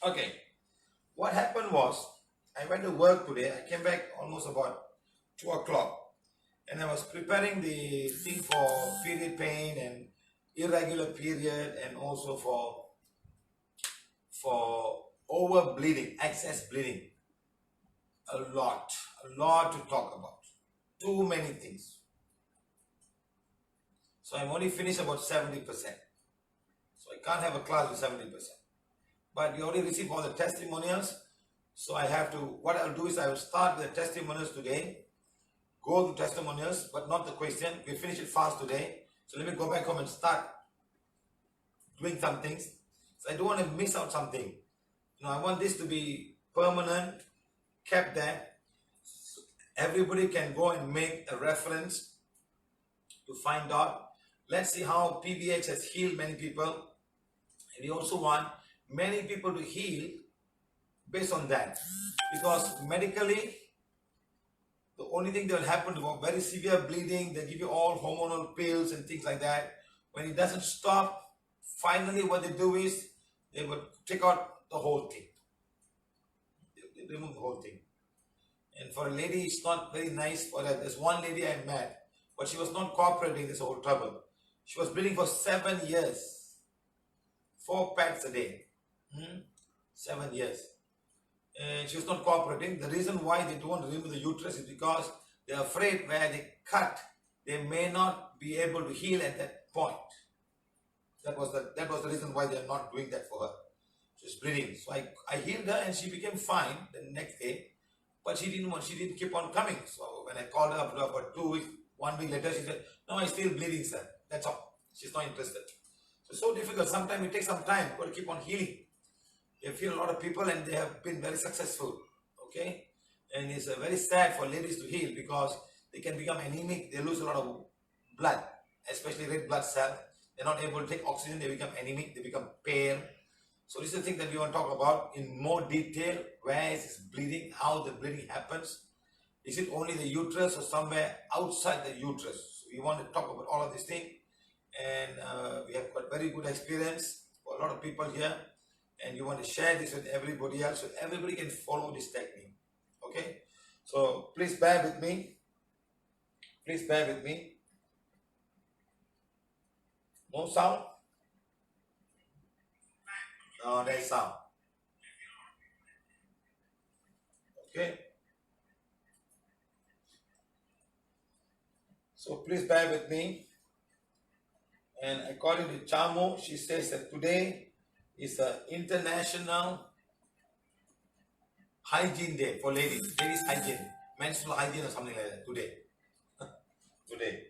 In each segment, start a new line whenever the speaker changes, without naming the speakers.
Okay, what happened was I went to work today. I came back almost about 2 o'clock and I was preparing the thing for period pain and irregular period and also for over bleeding, excess bleeding. A lot to talk about. Too many things. So I'm only finished about 70%. So I can't have a class with 70%. But you already received all the testimonials. So I have to, what I'll do is I will start the testimonials today, go to testimonials, but not the question. We finish it fast today. So let me go back home and start doing some things. So I don't want to miss out something. I want this to be permanent, kept there. So everybody can go and make a reference to find out. Let's see how PVH has healed many people. And we also want many people to heal based on that. Because medically, the only thing that will happen to very severe bleeding, they give you all hormonal pills and things like that. When it doesn't stop, finally what they do is they will take out the whole thing. They remove the whole thing. And for a lady, it's not very nice for that. There's one lady I met, but she was not cooperating this whole trouble. She was bleeding for 7 years. 4 pads a day. 7 years. And she was not cooperating. The reason why they don't want to remove the uterus is because they're afraid where they cut, they may not be able to heal at that point. That was the reason why they're not doing that for her. She's bleeding. So I healed her and she became fine the next day. But she didn't keep on coming. So when I called her after about 2 weeks, 1 week later, she said, "No, I'm still bleeding, sir." That's all. She's not interested. So it's so difficult. Sometimes it takes some time. You've got to keep on healing. You feel a lot of people and they have been very successful. Okay? And it's very sad for ladies to heal because they can become anemic. They lose a lot of blood, especially red blood cell. They're not able to take oxygen. They become anemic. They become pale. So this is the thing that we want to talk about in more detail. Where is this bleeding? How the bleeding happens? Is it only the uterus or somewhere outside the uterus? So we want to talk about all of these things. And we have got very good experience for a lot of people here. And you want to share this with everybody else so everybody can follow this technique. Okay? So please bear with me. Please bear with me. No sound? No, there's sound. Okay? So please bear with me. And according to Chamo, she says that today is an International Hygiene Day for ladies. Ladies hygiene. Menstrual hygiene or something like that today. Today.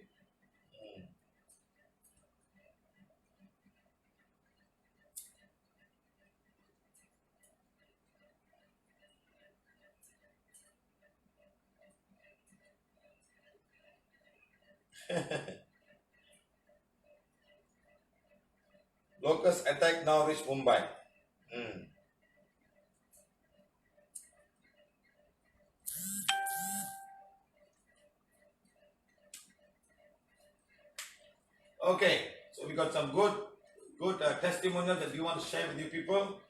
Locust attack now reached Mumbai. Okay, so we got some good testimonial that we want to share with you people.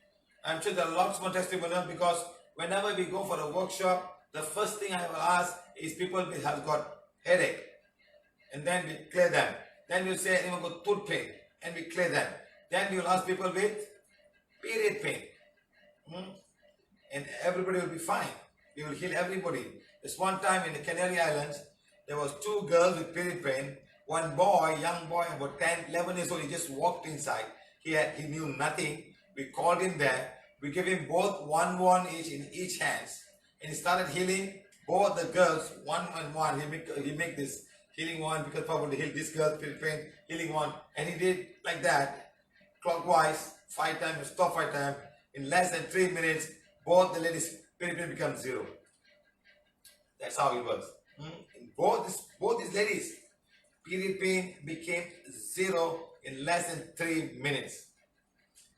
I'm sure there are lots more testimonials because whenever we go for a workshop, the first thing I will ask is people who have got headache, and then we clear them. Then we'll say anyone got tooth pain, and we clear them. Then we will ask people with period pain, and everybody will be fine. We will heal everybody. This one time in the Canary Islands, there was 2 girls with period pain. One boy, young boy, about 10, 11 years old, he just walked inside. He knew nothing. We called him there. We gave him both one each in each hands. And he started healing both the girls, one and one. He make this healing one because probably heal this girl, period pain, healing one. And he did like that, clockwise, 5 times, stop 5 times. In less than 3 minutes, both the ladies' period pain becomes 0. That's how it works. Both these ladies, period pain became 0 in less than 3 minutes.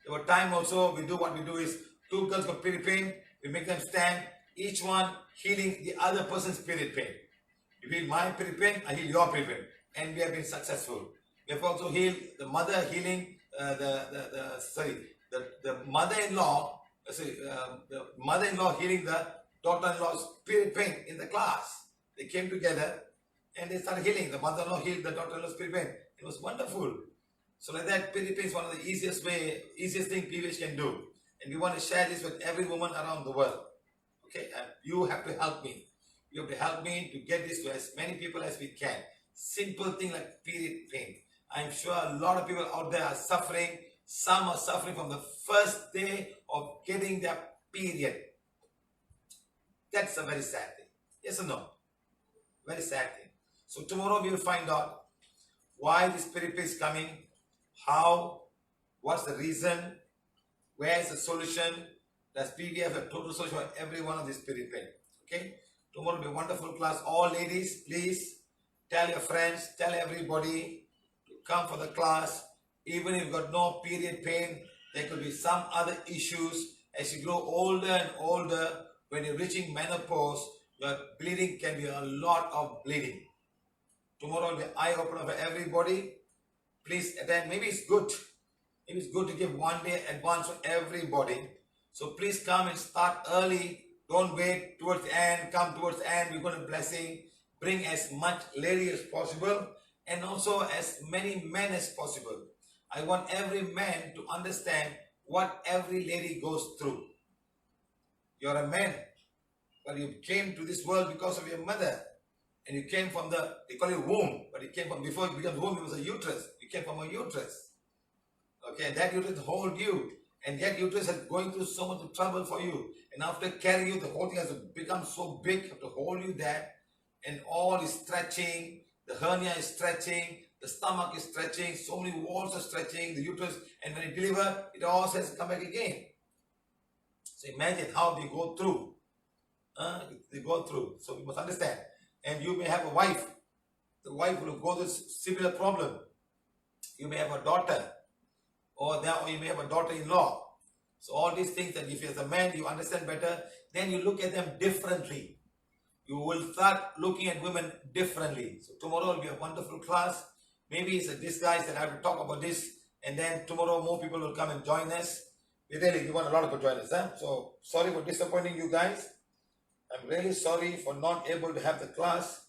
Over time also, what we do is 2 girls got period pain, we make them stand, each one healing the other person's period pain. You heal my period pain, I heal your period pain. And we have been successful. We have also healed the mother healing, the mother-in-law the mother-in-law healing the daughter-in-law's period pain in the class. They came together and they started healing. The mother-in-law healed the daughter-in-law's period pain. It was wonderful. So like that, period pain is one of the easiest thing PVH can do. And we want to share this with every woman around the world. Okay, and you have to help me. You have to help me to get this to as many people as we can. Simple thing like period pain. I'm sure a lot of people out there are suffering. Some are suffering from the first day of getting their period. That's a very sad thing. Yes or no? Very sad thing. So tomorrow we will find out why this period pain is coming, how, what's the reason, where is the solution. Does PVH have a total solution for every one of these period pain? Okay? Tomorrow will be a wonderful class. All ladies, please tell your friends, tell everybody to come for the class. Even if you've got no period pain, there could be some other issues. As you grow older and older, when you're reaching menopause, your bleeding can be a lot of bleeding. Tomorrow will be eye-opener for everybody. Please attend. Maybe it's good. Maybe it's good to give one day advance for everybody. So please come and start early. Don't wait towards the end. Come towards the end. We're going to blessing. Bring as much lady as possible and also as many men as possible. I want every man to understand what every lady goes through. You're a man, but you came to this world because of your mother. And you came from they call it womb, but you came from, before it became womb, it was a uterus. You came from a uterus. Okay, and that uterus hold you. And that uterus is going through so much trouble for you. And after carrying you, the whole thing has become so big to hold you there. And all is stretching. The hernia is stretching. The stomach is stretching. So many walls are stretching. The uterus. And when you deliver, it all has to come back again. So imagine how they go through. They go through. So we must understand. And you may have a wife. The wife will go through similar problem. You may have a daughter. Or you may have a daughter-in-law. So all these things that if as a man you understand better, then you look at them differently. You will start looking at women differently. So tomorrow will be a wonderful class. Maybe it's a disguise that I have to talk about this, and then tomorrow more people will come and join us. We want a lot of people to join us. So sorry for disappointing you guys. I'm really sorry for not able to have the class.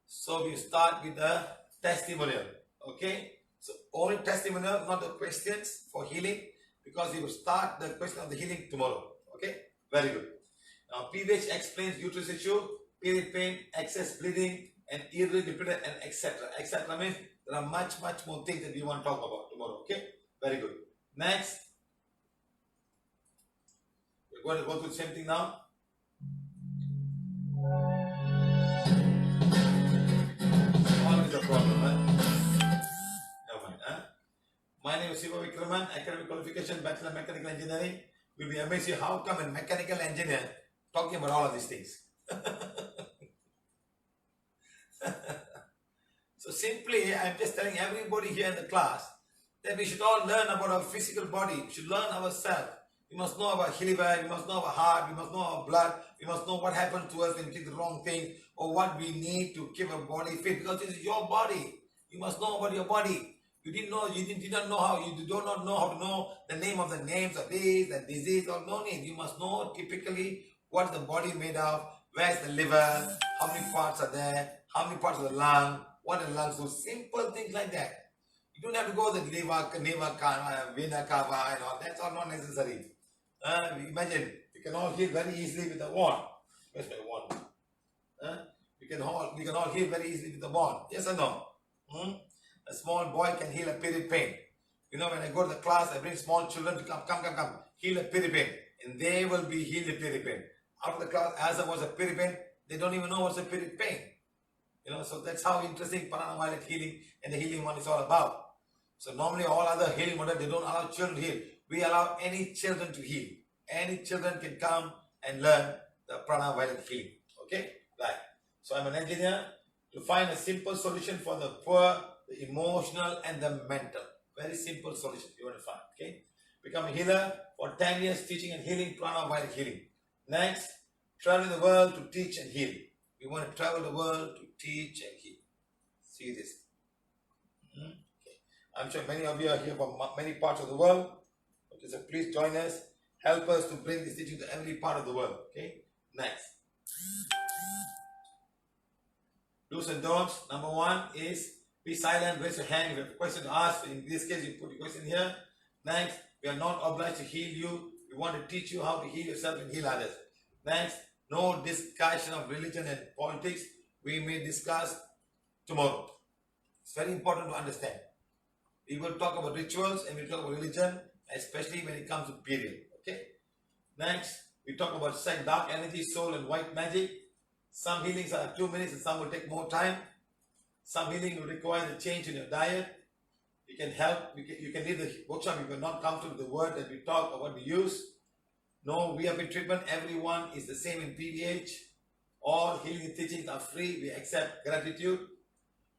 So we start with the testimonial. Okay? So only testimonial, not the questions for healing, because we will start the question of the healing tomorrow. Okay? Very good. Now PVH explains uterus issue, period pain, excess bleeding, and irritability, and etc. Etc. means there are much more things that we want to talk about tomorrow. Okay? Very good. Next, we're going to go through the same thing now. Always a problem, Never mind, My name is Siva Vikraman, academic qualification, Bachelor of Mechanical Engineering. We'll be amazed how come a mechanical engineer talking about all of these things. So simply, I'm just telling everybody here in the class that we should all learn about our physical body. We should learn ourselves. We must know our liver, we must know our heart, we must know our blood, we must know what happened to us when we did the wrong thing, or what we need to keep our body fit, because this is your body. You must know about your body. You did not know how, you do not know how to know the name of the names of this and disease, or no need. You must know typically what the body made of, where's the liver, how many parts are there, how many parts of the lung, what are the lungs do, simple things like that. You don't have to go to the vena cava and all, that's all not necessary. Imagine, you can all heal very easily with a wand. Where's my wand? We can all heal very easily with a wand. Yes or no? A small boy can heal a period pain. You know, when I go to the class, I bring small children to come, heal a period pain. And they will be healed a period pain. After the class, as there was a period pain, they don't even know what's a period pain. You know, so that's how interesting Prana violet healing and the healing one is all about. So normally all other healing models, they don't allow children to heal. We allow any children to heal. Any children can come and learn the Prana violet healing. Okay? Right. So I'm an engineer to find a simple solution for the poor, the emotional, and the mental. Very simple solution you want to find. Okay? Become a healer for 10 years teaching and healing, Prana violet healing. Next, travel the world to teach and heal. We want to travel the world to teach and heal. See this. Okay. I'm sure many of you are here from many parts of the world. Okay, so please join us. help us to bring this teaching to every part of the world. Okay, next. Do's and don'ts. Number one is be silent, raise your hand. If you have a question to ask, in this case, you put your question here. Next, we are not obliged to heal you. We want to teach you how to heal yourself and heal others. Next, no discussion of religion and politics. We may discuss tomorrow. It's very important to understand. We will talk about rituals and we talk about religion, especially when it comes to period. Okay. Next, we talk about sex, dark energy, soul, and white magic. Some healings are 2 minutes and some will take more time. Some healing will require a change in your diet. You can help, you can leave the workshop if you're not comfortable with the word that we talk or what we use. No VIP treatment, everyone is the same in PVH. All healing teachings are free, we accept gratitude.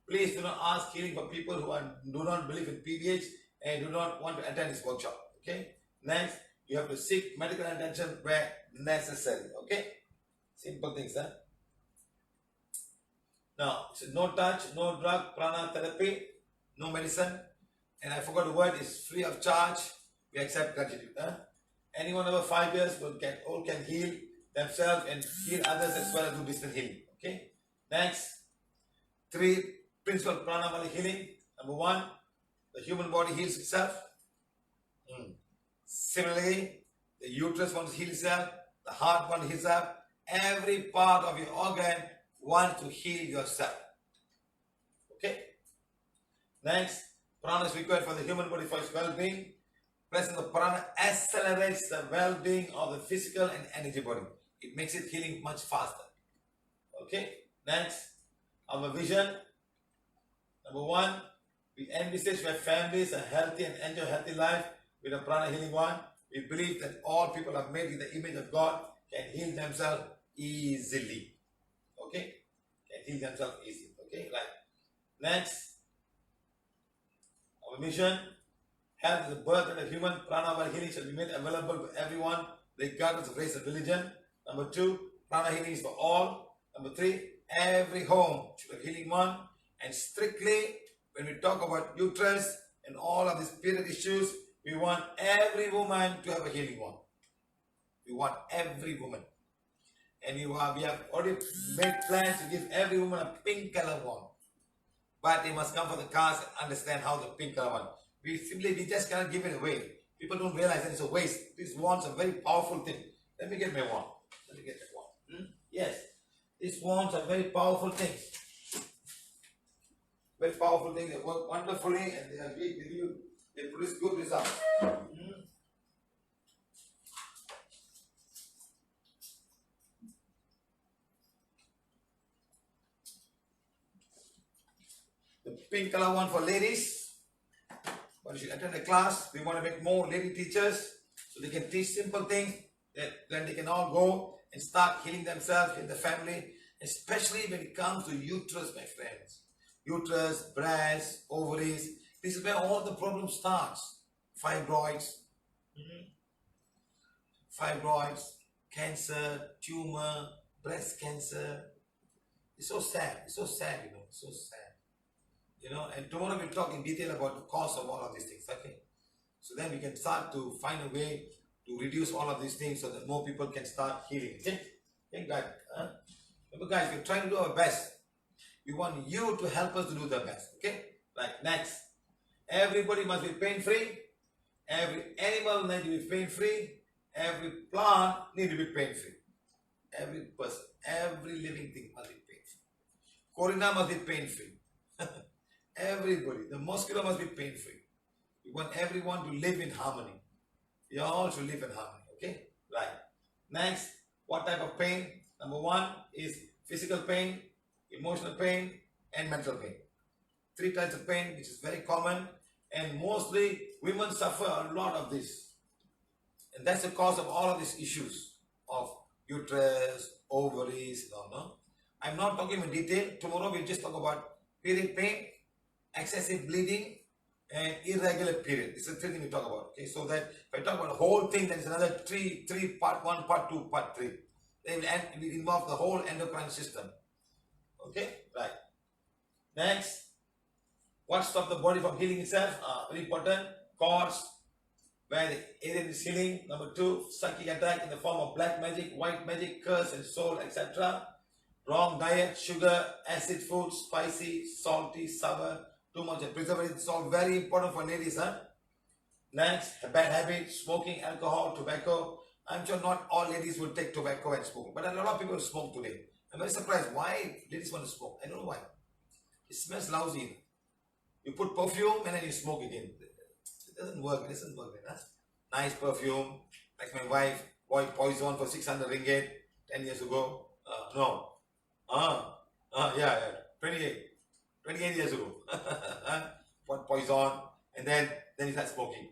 Please do not ask healing for people who do not believe in PVH and do not want to attend this workshop. Okay? Next, you have to seek medical attention where necessary. Okay? Simple things, huh? Now, so no touch, no drug, prana therapy, no medicine. And I forgot the word is free of charge. We accept gratitude. Huh? Anyone over 5 years can heal themselves and heal others as well as do distance healing. Okay? Next, 3 principal prana healing. Number 1, the human body heals itself. Similarly, the uterus wants to heal itself, the heart wants to heal itself. Every part of your organ wants to heal yourself. Okay? Next, prana is required for the human body for its well-being. Presence of prana accelerates the well-being of the physical and energy body. It makes it healing much faster. Okay? Next, our vision. Number 1, we envisage where families are healthy and enjoy a healthy life with a prana healing one. We believe that all people are made in the image of God, can heal themselves easily. Okay? Can heal themselves easily. Okay? Right. Next, our mission. Health is the birth of the human. Prana while healing shall be made available to everyone, regardless of race and religion. Number 2, prana healing is for all. Number 3, every home should have healing one. And strictly, when we talk about uterus and all of these period issues, we want every woman to have a healing one. We want every woman. And we have already made plans to give every woman a pink color one. But they must come for the class and understand how the pink color one. We just cannot give it away. People don't realize that it's a waste. These wands are a very powerful thing. Let me get my wand. Let me get that wand. Yes. These wands are very powerful things. Very powerful things. They work wonderfully and they are big with you. They produce good results. The pink color one for ladies. But you should attend a class. We want to make more lady teachers so they can teach simple things that then they can all go and start healing themselves in the family, especially when it comes to uterus, my friends. Uterus, breast, ovaries. This is where all the problem starts. Fibroids, cancer, tumor, breast cancer. It's so sad. It's so sad, It's so sad. And tomorrow we'll talk in detail about the cause of all of these things, okay? So then we can start to find a way to reduce all of these things so that more people can start healing, okay? Okay, guys, remember guys, we're trying to do our best. We want you to help us to do the best, okay? Like next, everybody must be pain-free. Every animal needs to be pain-free. Every plant needs to be pain-free. Every person, every living thing must be pain-free. Corina must be pain-free. Everybody, the mosquito must be pain-free. We want everyone to live in harmony. We all should live in harmony, okay? Right. Next, what type of pain? Number 1 is physical pain, emotional pain, and mental pain. 3 types of pain, which is very common, and mostly women suffer a lot of this. And that's the cause of all of these issues of uterus, ovaries, no. I'm not talking in detail. Tomorrow we'll just talk about period pain, excessive bleeding, and irregular period. This is the 3 things we talk about. Okay, so that if I talk about the whole thing, then it's another 3 part 1, part 2, part 3. It will involve the whole endocrine system. Okay, right. Next, what stops the body from healing itself? Very important. Cords, where the alien is healing. Number 2, psychic attack in the form of black magic, white magic, curse and soul, etc. Wrong diet, sugar, acid food, spicy, salty, sour, too much of preservatives. It's all very important for ladies, huh? Next, bad habit, smoking, alcohol, tobacco. I'm sure not all ladies will take tobacco and smoke, but a lot of people smoke today. I'm very surprised why ladies want to smoke. I don't know why. It smells lousy. You put perfume and then you smoke again. It doesn't work. It doesn't work. Huh? Nice perfume, like my wife bought poison for 600 ringgit 10 years ago. Yeah, 28 years ago. Bought poison and then he started smoking.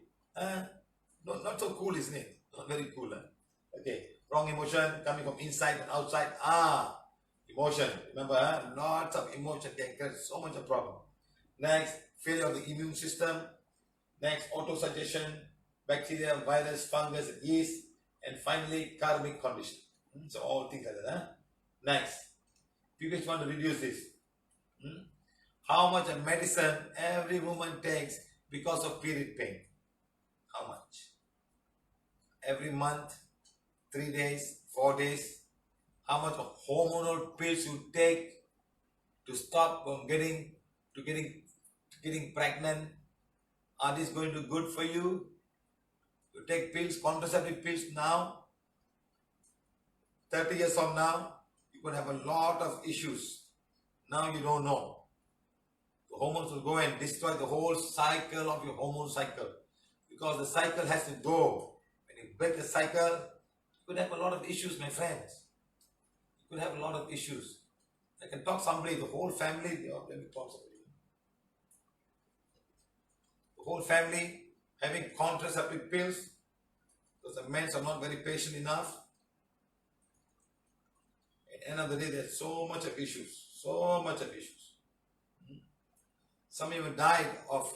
Not so cool, isn't it? Not very cool. Okay, wrong emotion coming from inside and outside. Emotion. Remember, lots of emotion can cause so much of problem. Next, failure of the immune system. Next, auto-suggestion, bacteria, virus, fungus, yeast. And finally, karmic condition. So all things like that. Next, PVH want to reduce this. How much of medicine every woman takes because of period pain? How much? Every month, 3 days, 4 days. How much of hormonal pills you take to stop from getting pregnant? Are these going to be good for you? You take pills, contraceptive pills now. 30 years from now, you could have a lot of issues. Now you don't know. The hormones will go and destroy the whole cycle of your hormone cycle. Because the cycle has to go. When you break the cycle, you could have a lot of issues, my friends. You could have a lot of issues. I can talk somebody, the whole family, let me talk somebody. The whole family having contraceptive pills because the men are not very patient enough. At the end of the day, there's so much of issues. So much of issues. Some even died of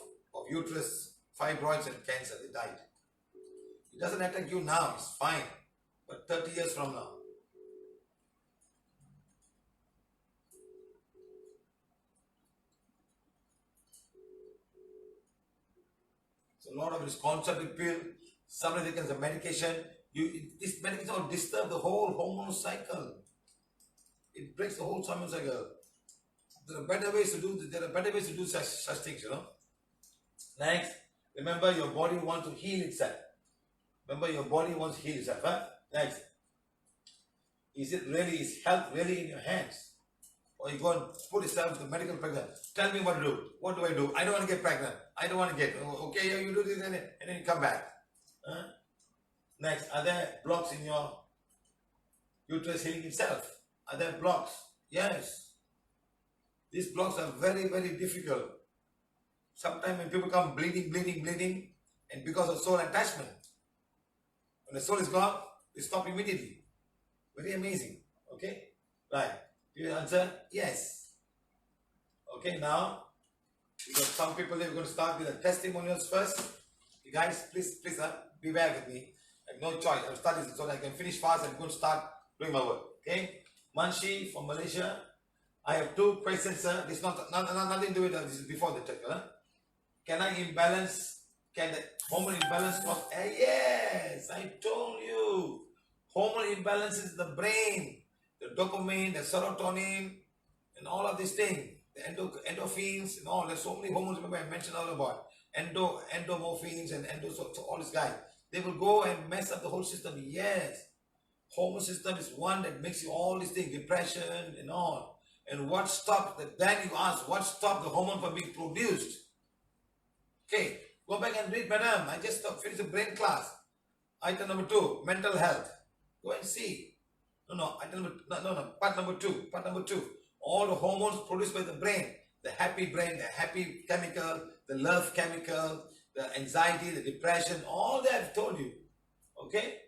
uterus, fibroids and cancer. They died. It doesn't attack you now, it's fine. But 30 years from now. So a lot of this contraceptive pill, somebody takes a medication. This medication will disturb the whole hormonal cycle. It breaks the whole hormonal cycle. There are better ways to do such things, Next, remember your body wants to heal itself. Huh? Next, is health really in your hands? Or you go and put yourself to the medical pregnant. Tell me what to do. What do I do? I don't want to get pregnant. I don't want to get. Okay, you do this and then you come back. Huh? Next, are there blocks in your uterus healing itself? Are there blocks? Yes. These blocks are very, very difficult. Sometimes when people come bleeding, and because of soul attachment, when the soul is gone, they stop immediately. Very amazing. Okay? Right. Do you answer? Yes. Okay, now, because some people, we're going to start with the testimonials first. You guys, please, be there with me. I have no choice. I'll start this so that I can finish fast and go and start doing my work. Okay? Manshi from Malaysia. I have 2 questions, sir. This is nothing to do with this is before the check. Can the hormone imbalance cause? Yes, I told you. Hormone imbalance is the brain. The dopamine, the serotonin, and all of these things. The endorphins and all. There's so many hormones. Remember I mentioned all about endomorphins and so all these guys. They will go and mess up the whole system. Yes. Hormone system is one that makes you all these things, depression and all. And what stopped that? Then you ask, what stopped the hormone from being produced? Okay, go back and read, madam. I just finished the brain class. Item number 2, mental health. Go and see. Part number two. All the hormones produced by the brain. The happy brain, the happy chemical, the love chemical, the anxiety, the depression, all that I've told you. Okay?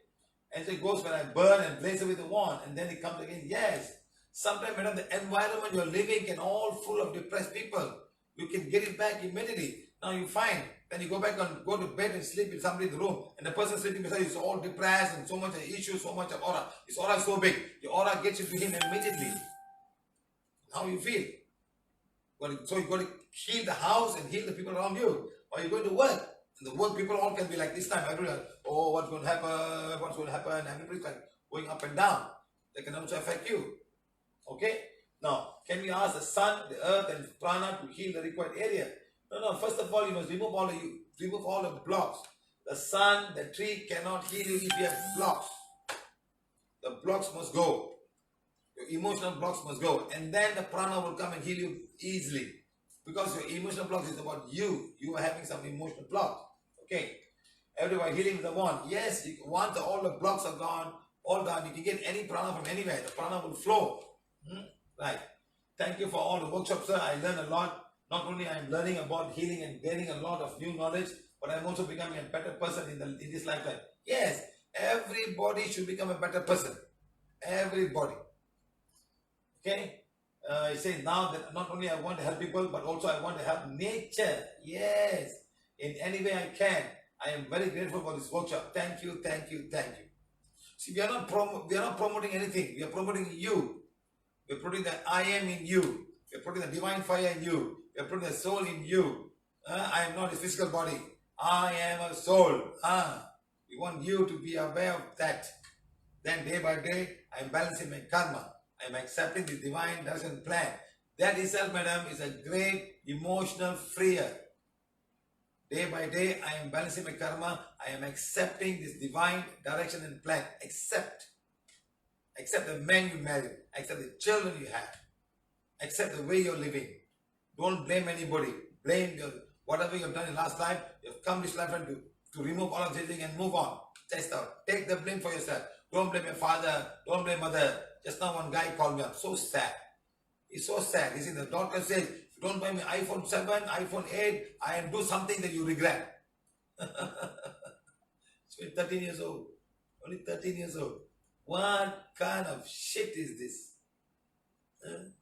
And so it goes when I burn and blaze it with the wand, and then it comes again. Yes. Sometimes, madam, the environment you're living can all full of depressed people. You can get it back immediately. Now you find, then you go back and go to bed and sleep with somebody in the room, and the person sleeping beside you is all depressed and so much of issues, so much of aura. His aura is so big. Your aura gets into him immediately. How you feel? So you got to heal the house and heal the people around you. Or you're going to work. The world people all can be like this time. Everyone, oh, what's going to happen? What's going to happen? Everybody's like going up and down. They can also affect you. Okay? Now, can we ask the sun, the earth, and prana to heal the required area? No. First of all, you must remove all the blocks. The sun, the tree cannot heal you if you have blocks. The blocks must go. Your emotional blocks must go. And then the prana will come and heal you easily. Because your emotional blocks is about you. You are having some emotional blocks. Okay. Everybody healing with the wand. Yes, once all the blocks are gone, all done, you can get any prana from anywhere. The prana will flow. Right. Thank you for all the workshops, sir. I learned a lot. Not only I am learning about healing and gaining a lot of new knowledge, but I'm also becoming a better person in this lifetime. Yes, everybody should become a better person. Everybody. Okay? I say now that not only I want to help people, but also I want to help nature. Yes. In any way I can. I am very grateful for this workshop. Thank you. See, we are not promoting anything. We are promoting you. We are promoting the I am in you. We are promoting the divine fire in you. We are promoting the soul in you. I am not a physical body. I am a soul. We want you to be aware of that. Then day by day, I am balancing my karma. I am accepting the divine direction plan. That itself, madam, is a great emotional freer. Day by day, I am balancing my karma. I am accepting this divine direction and plan. Accept the man you married. Accept the children you have. Accept the way you're living. Don't blame anybody. Blame whatever you've done in last life. You've come this lifetime to remove all of this thing and move on. Test out. Take the blame for yourself. Don't blame your father. Don't blame mother. Just now one guy called me up. So sad. It's so sad. You see, the doctor says, if you don't buy me iPhone 7, iPhone 8, I will do something that you regret. It's been 13 years old. Only 13 years old. What kind of shit is this?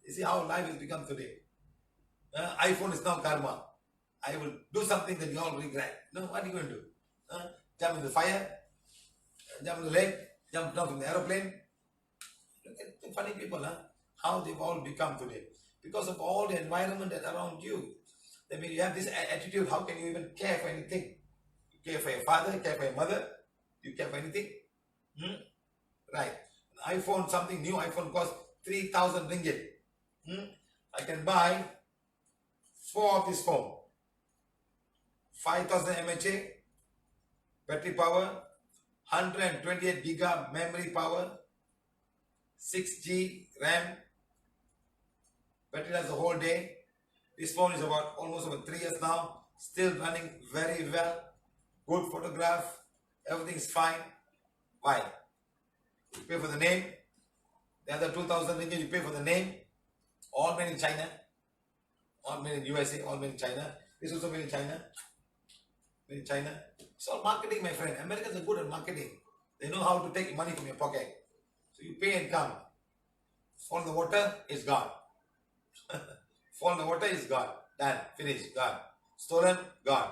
You see how life has become today. iPhone is now karma. I will do something that you all regret. No, what are you going to do? Jump in the fire? Jump in the lake? Jump down from the aeroplane? Look at the funny people, how they've all become today. Because of all the environment that's around you. I mean, you have this attitude, how can you even care for anything? You care for your father, you care for your mother, you care for anything? Right. An iPhone, something new iPhone costs 3,000 ringgit. I can buy 4 of this phone. 5,000 mAh, battery power, 128 giga memory power, 6G RAM, battery lasts the whole day. This phone is almost about 3 years now, still running very well, good photograph, everything is fine. Why? You pay for the name, the other 2,000 ringgit you pay for the name, all made in China, all made in USA, all made in China. This also made in China. Made in China. It's all marketing, my friend. Americans are good at marketing. They know how to take money from your pocket. So you pay and come. Fall in the water, it's gone. Fall in the water, it's gone. Done. Finished. Gone. Stolen, gone.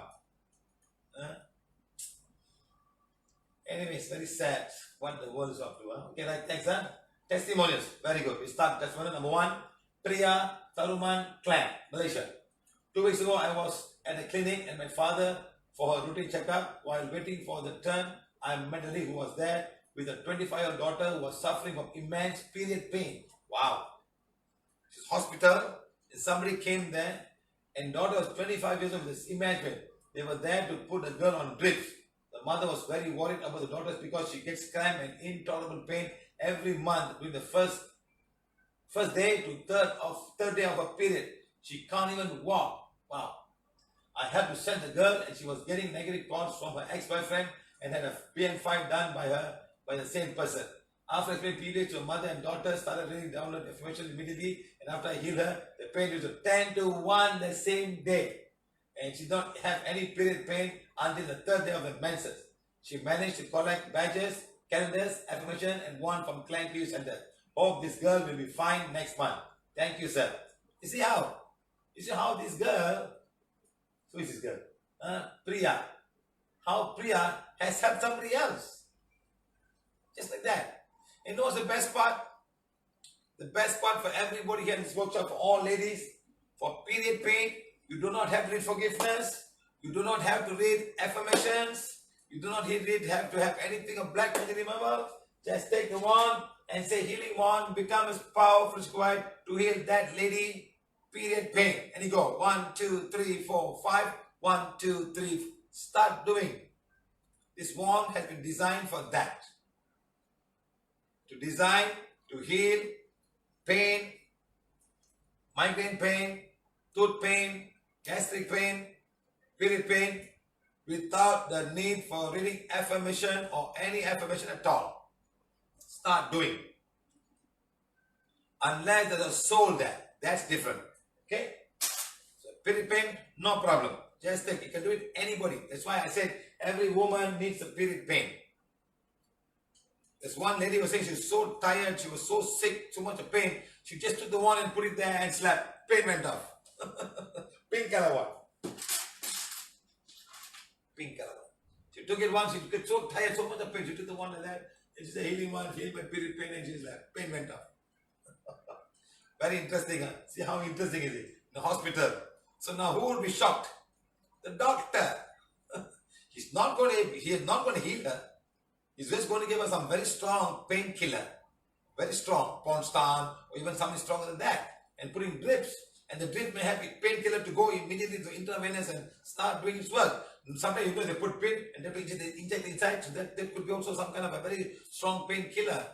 Anyway, it's very sad what the world is up to. Okay, right, thanks. Testimonials. Very good. We start testimonial number 1. Priya Taruman Clan, Malaysia. 2 weeks ago, I was at a clinic and my father for her routine checkup. While waiting for the turn, I met a lady who was there with a 25-year-old daughter who was suffering from immense period pain. Wow. She's hospital. And somebody came there and daughter was 25 years old with this immense pain. They were there to put the girl on drips. The mother was very worried about the daughter because she gets cramp and intolerable pain every month during the first day to third day of her period. She can't even walk. Wow. I had to send the girl and she was getting negative calls from her ex-boyfriend and had a PM5 done by the same person. After explaining PVH to her mother and daughter, started reading download Affirmations immediately, and after I healed her, the pain was 10 to 1 the same day. And she did not have any period pain until the 3rd day of the menses. She managed to collect badges, calendars, affirmation, and one from Client PVH Center. Hope this girl will be fine next month. Thank you, sir. You see how? This girl, who is this girl? Priya. How Priya has helped somebody else. Just like that. And what's the best part? The best part for everybody here in this workshop, for all ladies, for period pain, you do not have to need forgiveness. You do not have to read affirmations. You do not have to have anything of black magic, remember? Just take the wand and say healing wand, become as powerful as required to heal that lady period pain. And you go 1, 2, 3, 4, 5. 1, 2, 3. Start doing. This wand has been designed for that. To heal pain, migraine pain, tooth pain, gastric pain, period pain, without the need for reading affirmation or any affirmation at all. Start doing. Unless there's a soul there. That's different. Okay? So period pain, no problem. Just take, you can do it anybody. That's why I said every woman needs a period pain. There's one lady was saying she was so tired, she was so sick, so much of pain. She just took the wand and put it there and slapped. Pain went off. Pink color one. Pink color one. She took it once, she got so tired, so much of pain. She took the wand like that. And she said, healing one, healed my period pain, and she slapped. Pain went off. Very interesting, huh? See how interesting is it? In the hospital. So now who will be shocked? The doctor. He is not going to heal her. He's just going to give her some very strong painkiller. Very strong. Ponstan or even something stronger than that. And putting drips. And the drip may have painkiller to go immediately to intravenous and start doing its work. Sometimes you know they put pin and they inject inside. So that could be also some kind of a very strong painkiller.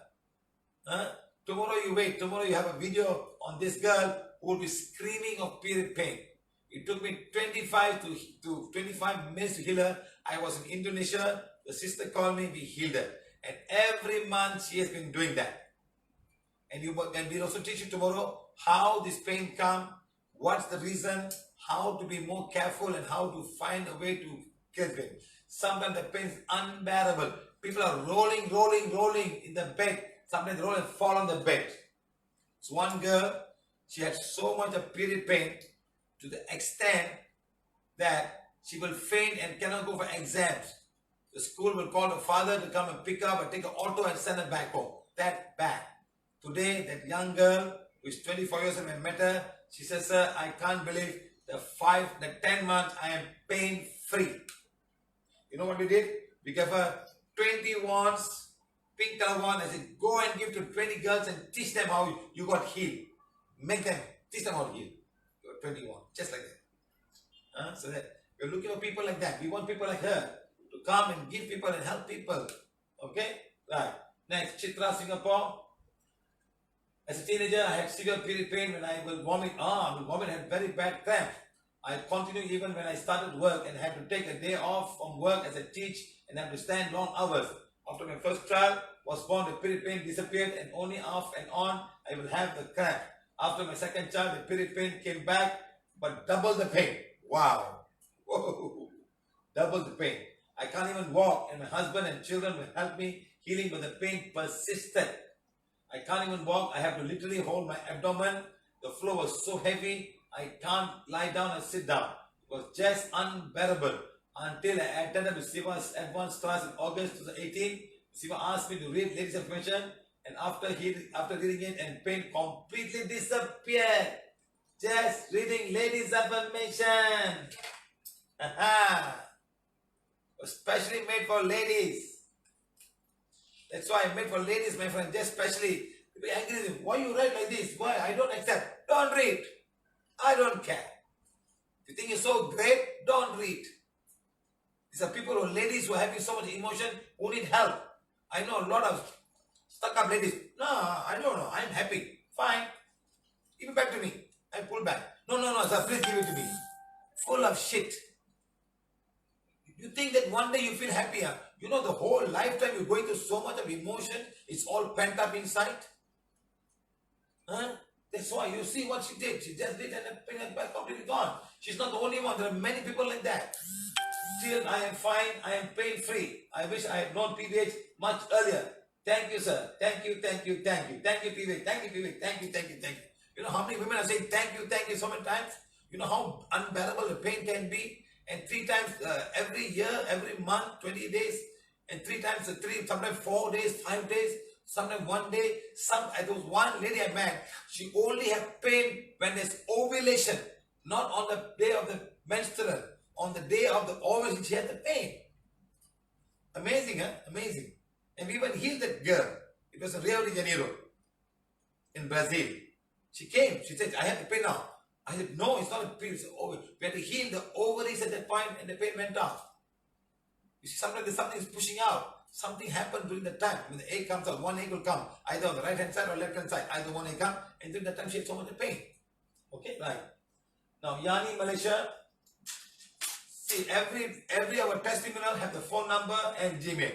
Tomorrow you wait. Tomorrow you have a video on this girl who will be screaming of period pain. It took me 25 minutes to heal her. I was in Indonesia. The sister called me. We healed her. And every month she has been doing that. And we'll also teach you tomorrow how this pain comes, what's the reason, how to be more careful, and how to find a way to get pain. Sometimes the pain is unbearable. People are rolling in the bed. Sometimes they roll and fall on the bed. It's one girl, she had so much of period pain to the extent that she will faint and cannot go for exams. The school will call the father to come and pick her up and take an auto and send her back home. That bad. Today, that young girl who is 24 years old, I met her, she says, sir, I can't believe the 10 months I am pain free. You know what we did? We gave her 20 wands, pink color wand. I said, go and give to 20 girls and teach them how you got healed. Teach them how to heal. You got 20 wands, just like that. So that we're looking for people like that. We want people like her to come and give people and help people. Okay? Right. Next, Chitra, Singapore. As a teenager, I had severe period pain when I will vomit. I will vomit, had very bad cramp. I continued even when I started work and had to take a day off from work as I teach and had to stand long hours. After my first child was born, the period pain disappeared and only off and on I will have the cramp. After my second child, the period pain came back, but double the pain. Wow. Whoa. Double the pain. I can't even walk, and my husband and children will help me healing, but the pain persisted. I can't even walk. I have to literally hold my abdomen. The floor was so heavy, I can't lie down and sit down. It was just unbearable until I attended Siva's advanced class in August 2018. Siva asked me to read Ladies Affirmation, and after reading it, and pain completely disappeared. Just reading Ladies Affirmation. Especially made for ladies. That's why I made for ladies, my friend, just specially. People angry with me. Why you write like this? Why? I don't accept. Don't read. I don't care. If you think you're so great, don't read. These are people who are ladies who are having so much emotion, who need help. I know a lot of stuck up ladies. No, I don't know. I'm happy. Fine. Give it back to me. I pull back. No, sir, please give it to me. Full of shit. You think that one day you feel happier. You know the whole lifetime you're going through so much of emotion. It's all pent up inside. That's why you see what she did. She just did and the pain is completely gone. She's not the only one. There are many people like that. Still, I am fine. I am pain free. I wish I had known PVH much earlier. Thank you, sir. Thank you, PVH. Thank you, PVH. Thank you. You know how many women are saying thank you so many times? You know how unbearable the pain can be? And 3 times every year, every month, 20 days, and 3 times, sometimes 4 days, 5 days, sometimes 1 day. There was one lady I met, she only had pain when there's ovulation, not on the day of the menstrual. on the day of the ovulation, she had the pain. Amazing, huh? Amazing. And we even healed that girl. It was in Rio de Janeiro, in Brazil. She came. She said, I have the pain now. I said, no, it's not a pain. It's over. We had to heal the ovaries at that point, and the pain went off. You see, sometimes something is pushing out. Something happened during the time. When the egg comes out, one egg will come either on the right hand side or left hand side. Either one egg come, and during that time she had so much pain. Okay, right. Now, Yani, Malaysia. See, every our testimonial have the phone number and Gmail.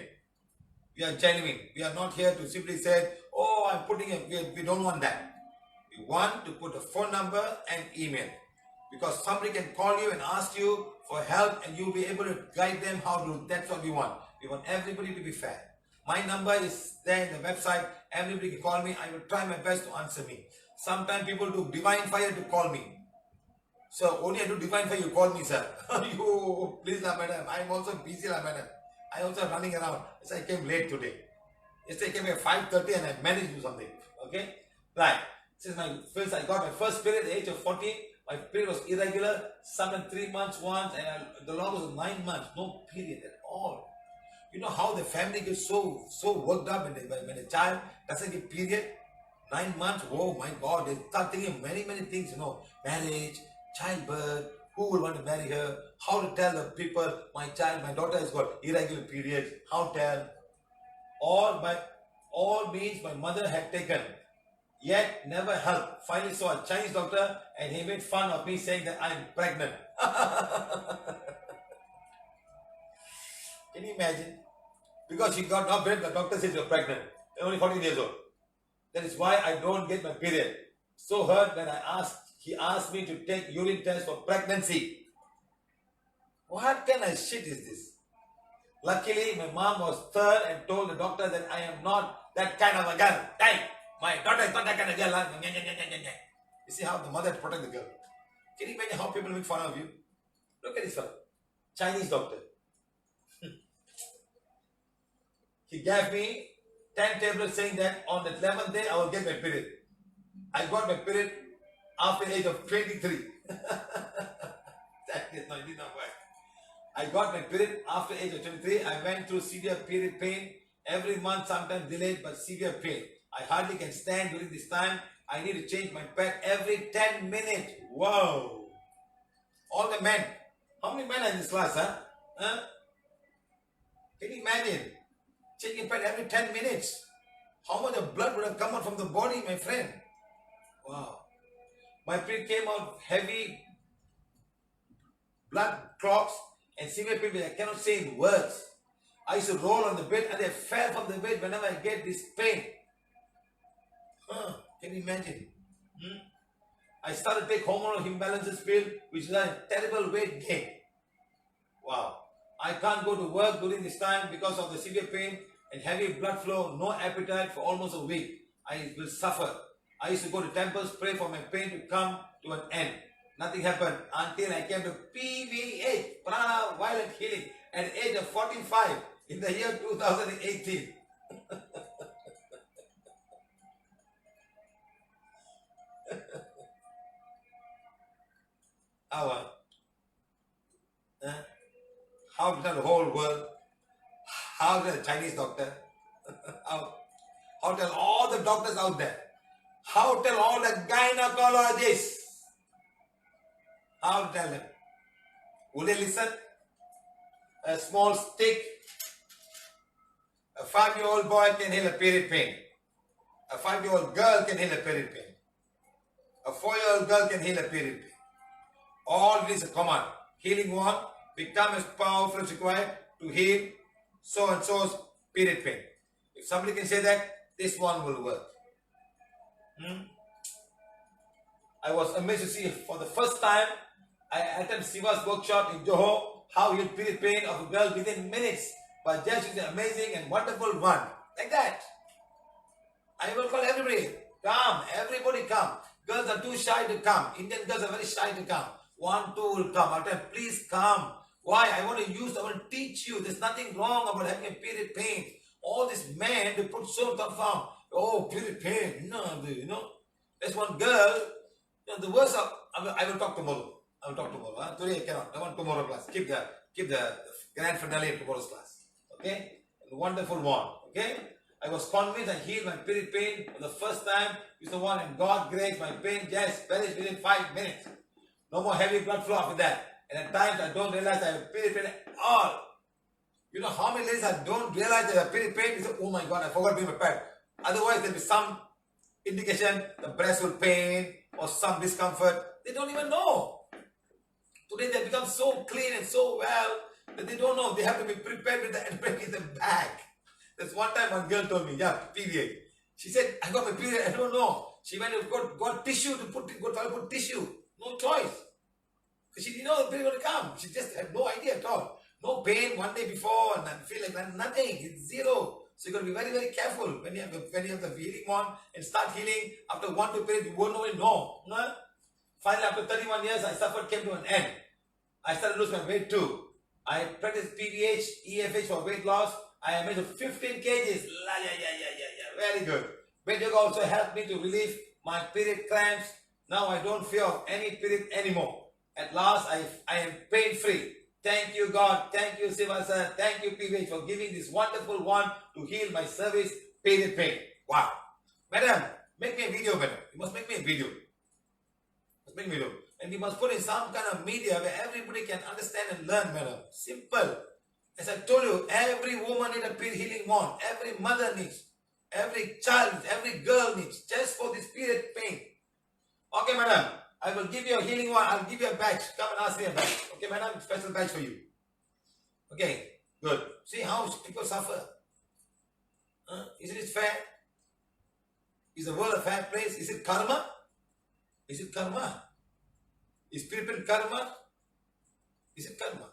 We are genuine. We are not here to simply say, oh, I'm putting it. We don't want that. We want to put a phone number and email. Because somebody can call you and ask you for help, and you'll be able to guide them how to do. That's what we want. We want everybody to be fair. My number is there in the website. Everybody can call me. I will try my best to answer me. Sometimes people do divine fire to call me. So only I do divine fire, you call me, sir. You, please, madam. I'm also busy, madam. I also running around. So I came late today. Yesterday I came at 5:30 and I managed to do something. Okay? Right. Since I got my first period at the age of 14, my period was irregular. Sometimes 3 months once, and the long was 9 months. No period at all. You know how the family gets so worked up when a child doesn't get period? 9 months, oh my God, they start thinking many things, marriage, childbirth, who will want to marry her, how to tell the people, my daughter has got irregular periods, how to tell. All means my mother had taken, yet never helped. Finally saw a Chinese doctor and he made fun of me saying that I'm pregnant. Can you imagine? Because she got no bread, the doctor says you're pregnant. You're only 14 years old. That is why I don't get my period. So hurt when he asked me to take urine test for pregnancy. What kind of shit is this? Luckily, my mom was third and told the doctor that I am not that kind of a girl. Hey, my daughter is not that kind of girl. You see how the mother protects the girl. Can you imagine how people make fun of you? Look at this fellow. Chinese doctor. He gave me 10 tablets saying that on the 11th day I will get my period. I got my period after the age of 23. That did not work. I got my period after the age of 23. I went through severe period pain. Every month, sometimes delayed, but severe pain. I hardly can stand during this time. I need to change my pad every 10 minutes. Wow. All the men. How many men are in this class, huh? Can you imagine? Changing pad every 10 minutes. How much of blood would have come out from the body, my friend? Wow. My period came out heavy blood clots and severe pain. I cannot say in words. I used to roll on the bed and I fell from the bed whenever I get this pain. Can you imagine? I started to take hormonal imbalances pill, which is a terrible weight gain. Wow. I can't go to work during this time because of the severe pain and heavy blood flow, no appetite for almost a week. I will suffer. I used to go to temples, pray for my pain to come to an end. Nothing happened until I came to PVH, Prana Violent Healing, at the age of 45 in the year 2018. How to tell the whole world? How to tell the Chinese doctor? How to tell all the doctors out there? How to tell all the gynecologists? How to tell them? Would they listen? A small stick. A 5-year-old boy can heal a period pain. A 5-year-old girl can heal a period pain. A 4-year-old girl can heal a period pain. All this is a command. Healing one, become as powerful as required to heal so and so's period pain. If somebody can say that, this one will work. I was amazed to see for the first time I attended Siva's workshop in Johor, how he period pain of a girl within minutes, but just is an amazing and wonderful one. Like that. I will call everybody. Come, everybody come. Girls are too shy to come. Indian girls are very shy to come. 1, 2 will come. I'll tell them, please come. Why? I want to teach you. There's nothing wrong about having a period pain. All these men, they put so tough on. Oh, period pain. No, there's one girl. The worst of, I will talk tomorrow. I'll talk tomorrow. Huh? Today I cannot. I want tomorrow class. Keep the grand finale in tomorrow's class. Okay? A wonderful one. Okay? I was convinced I healed my period pain for the first time. It's the one, and God grace, my pain just vanished within 5 minutes. No more heavy blood flow after that. And at times I don't realize I have period pain at all. You know how many ladies I don't realize they have period pain? They say, oh my God, I forgot to bring my pad. Otherwise there'll be some indication the breast will pain or some discomfort. They don't even know. Today they become so clean and so well that they don't know. They have to be prepared with the handbrake in the bag. There's one time one girl told me, yeah, period. She said, I got my period, I don't know. She went and got tissue to put tissue. No choice. Because she didn't know the period would come. She just had no idea at all. No pain one day before and feel like nothing. It's zero. So you've got to be very, very careful when you have the healing one and start healing. After 1-2 periods, you won't even know. No? Finally, after 31 years, I suffered, came to an end. I started to lose my weight too. I practiced PVH, EFH for weight loss. I measured 15 kgs. Very good. Bed Yoga also helped me to relieve my period cramps. Now I don't fear of any period anymore. At last, I am pain-free. Thank you, God. Thank you, Siva sir. Thank you, PVH, for giving this wonderful one to heal my service period pain. Wow. Madam, make me a video, madam. You must make me a video. Make me video. And you must put in some kind of media where everybody can understand and learn, madam. Simple. As I told you, every woman needs a period healing wand. Every mother needs. Every child, every girl needs. Just for this period pain. Okay, madam. I will give you a healing one. I'll give you a badge. Come and ask me a badge. Okay, madam? Special badge for you. Okay, good. See how people suffer. Isn't it fair? Is the world a fair place? Is it karma? Is it karma? Is people karma? Is it karma?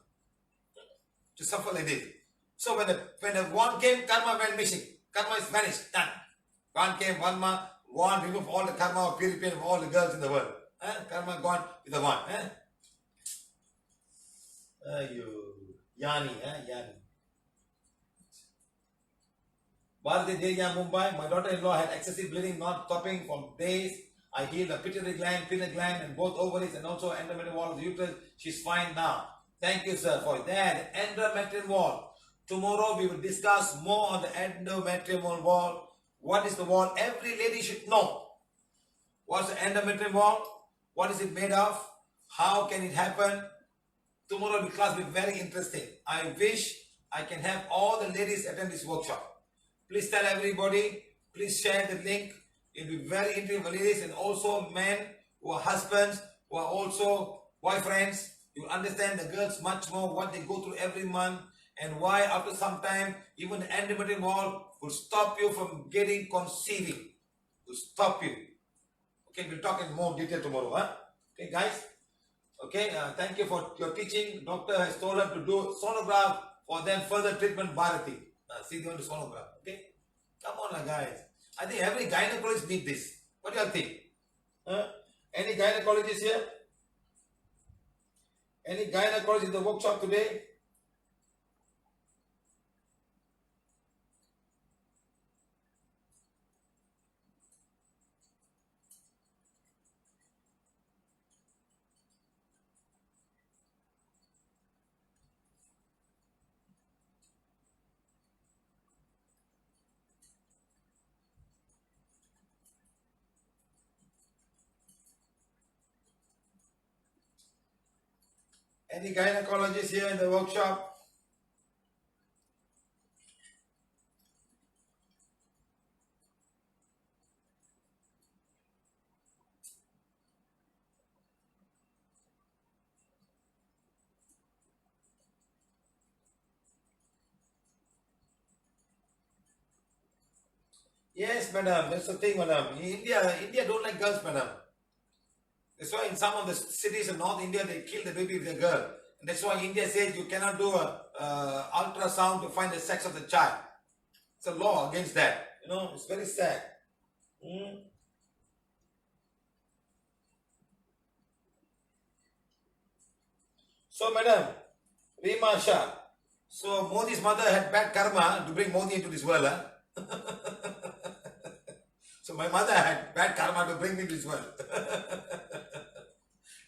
To suffer like this. So when the one came, karma went missing. Karma is vanished. Done. One came, one removed all the karma of period pain of all the girls in the world. Karma gone with the one. Yani. Bharati Deya, Mumbai. My daughter-in-law had excessive bleeding not stopping for days. I healed the pituitary gland, pineal gland, and both ovaries, and also endometrial wall of the uterus. She's fine now. Thank you, sir, for that. Endometrial wall. Tomorrow we will discuss more on the endometrial wall. What is the wall? Every lady should know. What's the endometrial wall? What is it made of? How can it happen? Tomorrow the class will be very interesting. I wish I can have all the ladies attend this workshop. Please tell everybody. Please share the link. It will be very interesting for ladies and also men who are husbands, who are also boyfriends. You will understand the girls much more, what they go through every month, and why after some time, even the endometrial wall will stop you from getting conceiving. Will stop you. Okay, we'll talk in more detail tomorrow. Okay, guys? Okay, thank you for your teaching. Doctor has told her to do sonograph for then further treatment, Bharati. See, they want to sonograph. Okay? Come on, guys. I think every gynecologist needs this. What do you think? Any gynecologists here? Any gynecologist in the workshop today? Any gynecologists here in the workshop? Yes, madam. That's the thing, madam. India don't like girls, madam. That's why in some of the cities in North India, they kill the baby with a girl. And that's why India says you cannot do a ultrasound to find the sex of the child. It's a law against that. You know, it's very sad. So, madam, Rima Shah. So, Modi's mother had bad karma to bring Modi into this world. So, my mother had bad karma to bring me into this world.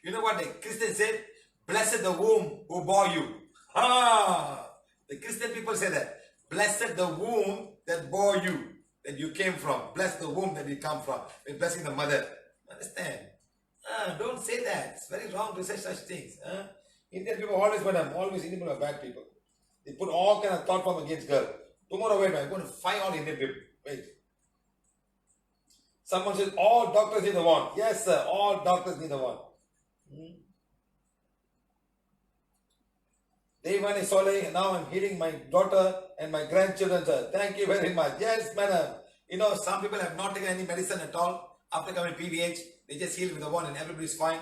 You know what the Christian said? Blessed the womb who bore you. Ah, the Christian people say that. Blessed the womb that bore you, that you came from. Bless the womb that you come from. We're blessing the mother. Understand? Don't say that. It's very wrong to say such things. Indian people always, always Indian people are bad people. They put all kind of thought form against girl. Tomorrow, wait, I'm going to fight all Indian people. Wait. Someone says, all doctors need a wand. Yes, sir, all doctors need a wand. Devani Sole, now I'm healing my daughter and my grandchildren, sir. Thank you very much. Yes, madam. You know, some people have not taken any medicine at all. After coming PVH, they just heal with the wand and everybody's fine.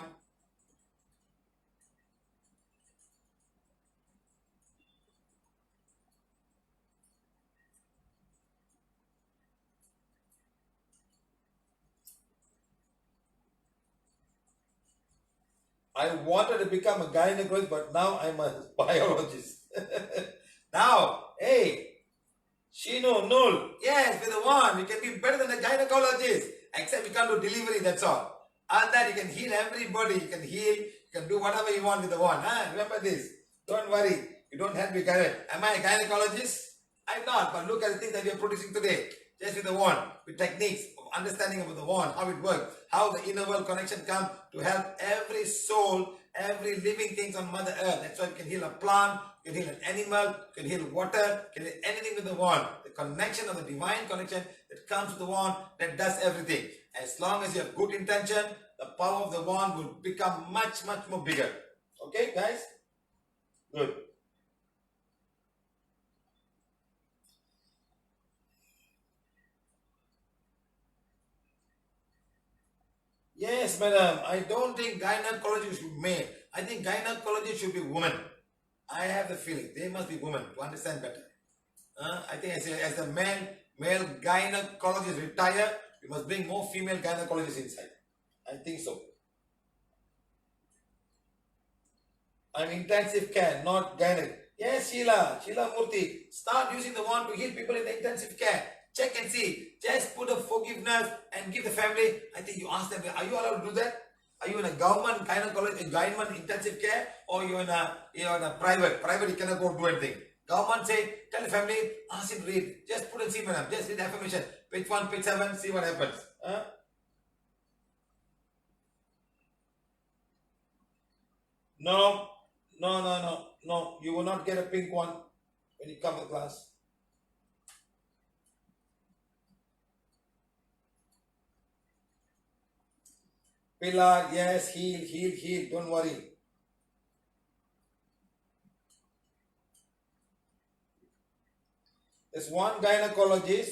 I wanted to become a gynecologist, but now I'm a biologist. Now, hey, Shino, Null, yes, with the wand, you can be better than a gynecologist. Except you can't do delivery, that's all. And that you can heal everybody, you can heal, you can do whatever you want with the wand. Remember this. Don't worry, you don't have to be gynecologist. Am I a gynecologist? I'm not, but look at the things that we are producing today. Just with the wand, with techniques of understanding about the wand, how it works, how the inner world connection comes to help every soul, every living thing on Mother Earth. That's why you can heal a plant, you can heal an animal, you can heal water, you can heal anything with the wand. The connection of the divine connection that comes with the wand, that does everything. As long as you have good intention, the power of the wand will become much, much more bigger. Okay, guys? Good. Yes, madam. I don't think gynecology should be male. I think gynecology should be women. I have the feeling they must be women to understand better. I think as the male gynecologist retire, we must bring more female gynecologists inside. I think so. I'm intensive care, not gynae. Yes, Sheila Murthy. Start using the wand to heal people in the intensive care. Check and see. Just put a forgiveness and give the family. I think you ask them, are you allowed to do that? Are you in a government gynecology, government intensive care, or you're in a private? Private, you cannot go do anything. Government say, tell the family, ask him to read. Just put and see, madam. Just read the affirmation. Page 1, page 7, see what happens. No. You will not get a pink one when you come to class. Pilar, yes, heal. Don't worry. There's one gynecologist.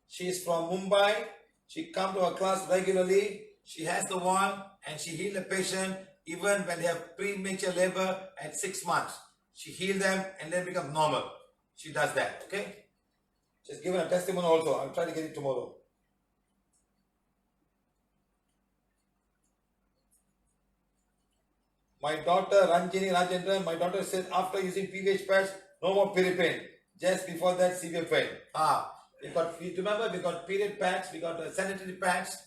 She's from Mumbai. She comes to our class regularly. She has the wand and she heals the patient even when they have premature labor at 6 months. She heals them and then become normal. She does that, okay? Just give her a testimony also. I'll try to get it tomorrow. My daughter, Ranjini Rajendran, my daughter said after using PVH pads, no more period pain. Just before that, severe pain. Remember, we got period pads, we got sanitary pads.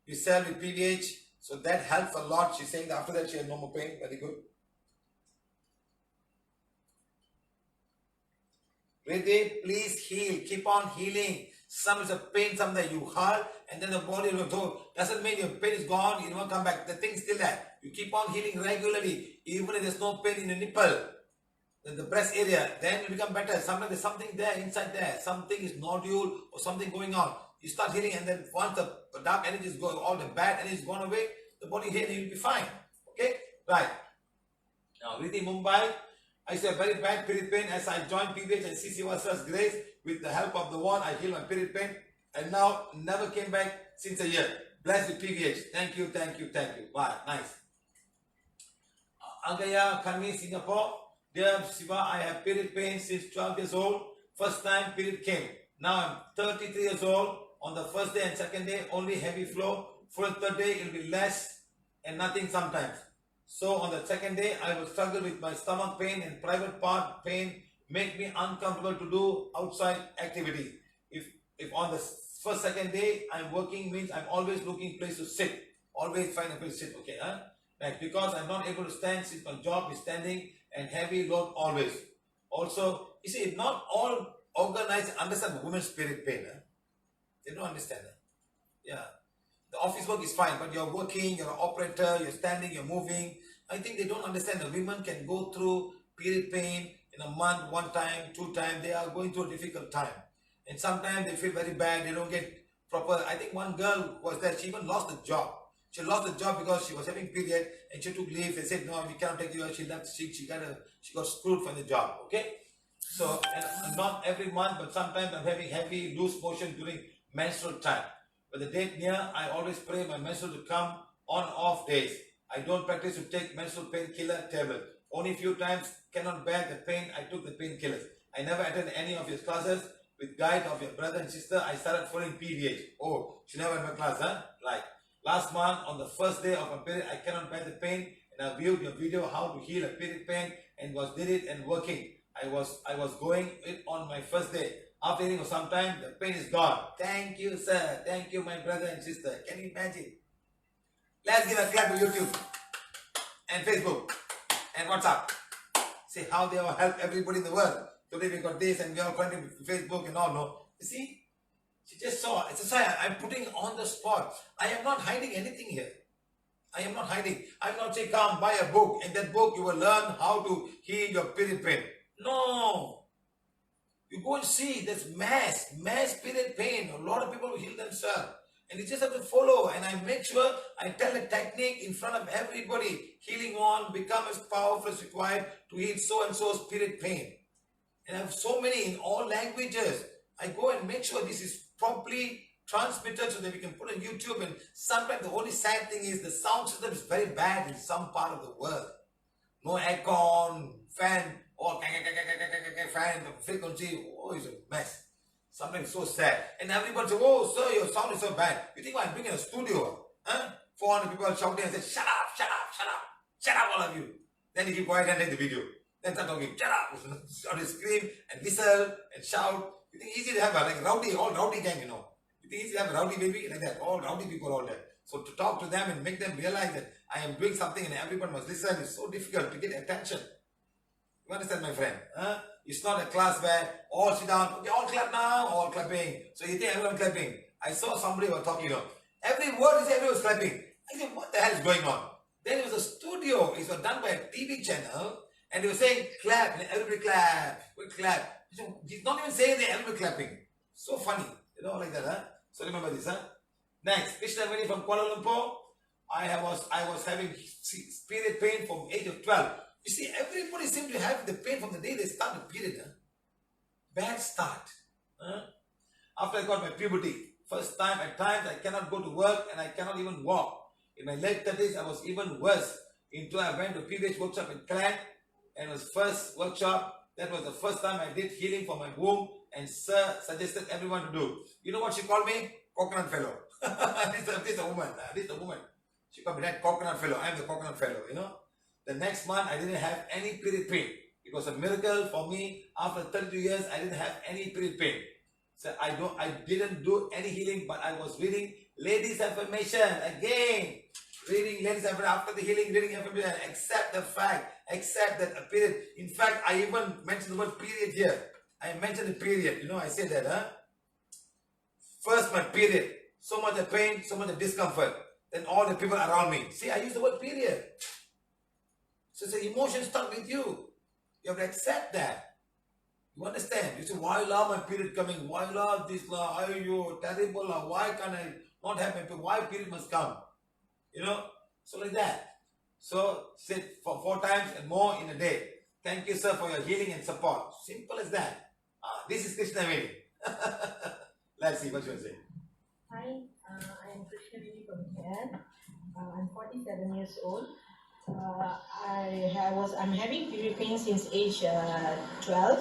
We sell with PVH. So that helps a lot. She's saying that after that, she had no more pain. Very good. Riddhi, please heal. Keep on healing. Some is a pain, some that you hurt, and then the body will go. Doesn't mean your pain is gone, you won't come back. The thing's still there. You keep on healing regularly, even if there's no pain in the nipple, in the breast area, then you become better. Sometimes there's something there, inside there. Something is nodule or something going on. You start healing, and then once the dark energy is going, all the bad energy is gone away, the body healing, you'll be fine. Okay? Right. Now, Riddhi, Mumbai, I said very bad period pain as I joined PVH and CC Vasa's grace. With the help of the wand, I healed my period pain and now never came back since a year. Blessed with PVH. Thank you. Wow, nice. Agaya, Kami, Singapore. Dear Siva, I have period pain since 12 years old. First time period came. Now I'm 33 years old. On the first day and second day, only heavy flow. For the third day, it will be less and nothing sometimes. So on the second day, I will struggle with my stomach pain and private part pain, make me uncomfortable to do outside activity. If on the second day I'm working, means I'm always looking place to sit. Always find a place to sit. Okay, Next, because I'm not able to stand since my job is standing and heavy load always. Also, you see, not all organized understand women's period pain. They don't understand that. Yeah. The office work is fine, but you're working, you're an operator, you're standing, you're moving. I think they don't understand that women can go through period pain in a month, one time, two times. They are going through a difficult time. And sometimes they feel very bad, they don't get proper. I think one girl was there, she even lost the job. She lost the job because she was having period and she took leave. They said, no, we cannot take you. She left, she got screwed from the job. Okay? So, and not every month, but sometimes I'm having heavy loose motion during menstrual time. But the date near, I always pray my menstrual to come on off days. I don't practice to take menstrual painkiller tablet. Only few times cannot bear the pain, I took the painkillers. I never attended any of your classes. With guide of your brother and sister, I started following PVH. Oh, she never had my class, huh? Right. Last month, on the first day of my period, I cannot bear the pain, and I viewed your video how to heal a period pain and did it and working. I was going it on my first day. After eating for some time, the pain is gone. Thank you, sir. Thank you, my brother and sister. Can you imagine? Let's give a clap to YouTube and Facebook and WhatsApp. See how they have helped everybody in the world. Today we got this and we are connecting with Facebook and all. No, you see, she just saw. It's a sign. I'm putting on the spot. I am not hiding anything here. I am not hiding. I'm not saying come buy a book. In that book you will learn how to heal your period pain. No. You go and see there's mass period pain. A lot of people will heal themselves. And you just have to follow. And I make sure I tell the technique in front of everybody. Healing one, become as powerful as required to heal so and so's period pain. And I have so many in all languages. I go and make sure this is properly transmitted so that we can put on YouTube. And sometimes the only sad thing is the sound system is very bad in some part of the world. No aircon, fan, or fan, the frequency, oh, it's a mess. Sometimes so sad. And everybody says, oh, sir, your sound is so bad. You think I'm being in a studio? Huh? 400 people shouting and say, shut up, shut up, shut up, shut up, all of you. Then you keep quiet and take the video. Then start talking, shut up, start to scream and whistle and shout. You think easy to have a like rowdy, all rowdy gang, you know. You think easy to have a rowdy baby like that, all rowdy people all there. So to talk to them and make them realize that I am doing something and everyone must listen is so difficult to get attention. You understand, my friend? Huh? It's not a class where all sit down, okay, all clap now, all clapping. So you think everyone clapping. I saw somebody was talking, you know. Every word is everyone was clapping. I said, what the hell is going on? Then it was a studio. It was done by a TV channel. And they were saying, clap, and everybody clap, we clap. He's not even saying that everybody clapping. So funny, you know, like that, huh? So remember this, huh? Next, Krishna Veni from Kuala Lumpur. I was having period pain from age of 12. You see, everybody seems to have the pain from the day they start the period, huh? Bad start. Huh? After I got my puberty, first time at times I cannot go to work and I cannot even walk. In my late 30s, I was even worse. Until I went to PVH workshop in Klang. And it was first workshop. That was the first time I did healing for my womb. And sir suggested everyone to do. You know what she called me? Coconut fellow. this is a woman. This is a woman. She called me that coconut fellow. I am the coconut fellow, you know. The next month I didn't have any period pain. It was a miracle for me. After 32 years, I didn't have any period pain. So I didn't do any healing, but I was reading ladies' affirmation again. Reading ladies' affirmation after the healing, reading affirmation. Accept the fact. Accept that a period. In fact, I even mentioned the word period here. I mentioned the period. You know, I said that, huh? First, my period. So much the pain, so much the discomfort. Then all the people around me. See, I use the word period. So it's an emotion stuck with you. You have to accept that. You understand? You say, why la my period coming? Why la this la? Are you terrible la? Why can't I not have my period? Why period must come? You know? So like that. So sit for 4 times and more in a day. Thank you, sir, for your healing and support. Simple as that. This is Krishna Veni. Let's see what you want to say.
Hi, I am Krishna Veni from here. I'm 47 years old. I'm having period pain since age 12.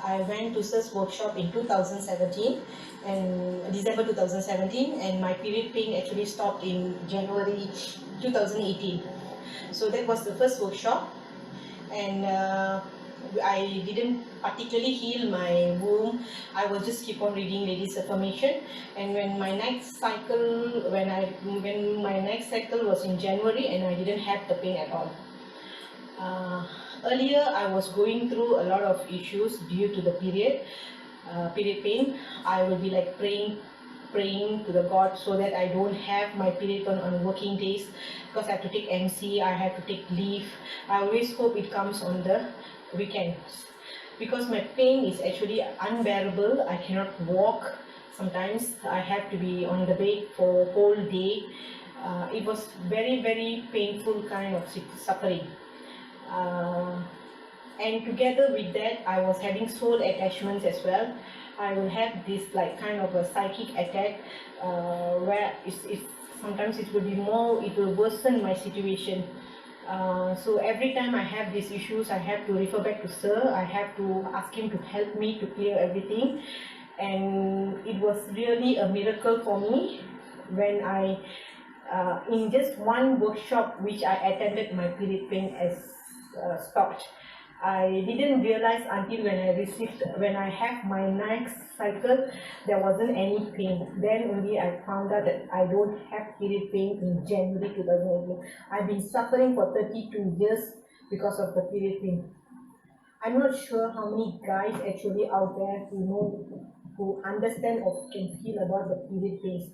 I went to SIRS workshop in 2017 and December 2017, and my period pain actually stopped in January 2018. So that was the first workshop, and I didn't particularly heal my womb. I will just keep on reading ladies affirmation, and when my next cycle was in January, and I didn't have the pain at all. Earlier I was going through a lot of issues due to the period pain. I will be like praying to the God so that I don't have my period on working days, because I have to take MC, I have to take leave. I always hope it comes on the weekends, because my pain is actually unbearable. I cannot walk. Sometimes I have to be on the bed for a whole day. It was very painful kind of suffering. And together with that, I was having soul attachments as well. I will have this like kind of a psychic attack where sometimes it will worsen my situation. So every time I have these issues, I have to refer back to Sir. I have to ask him to help me to clear everything, and it was really a miracle for me when I in just one workshop which I attended, my period pain has stopped. I didn't realize until when I have my next cycle, there wasn't any pain. Then only I found out that I don't have period pain in January 2018. I've been suffering for 32 years because of the period pain. I'm not sure how many guys actually out there who understand or can feel about the period pains.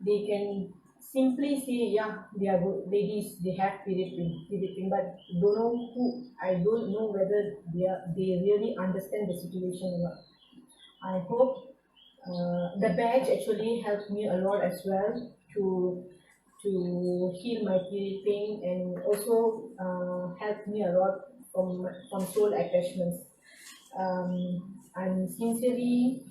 They can simply say, yeah, they are good ladies, they have period pain, but I don't know whether they really understand the situation or not. I hope the badge actually helped me a lot as well to heal my period pain, and also helped me a lot from soul attachments. I'm sincerely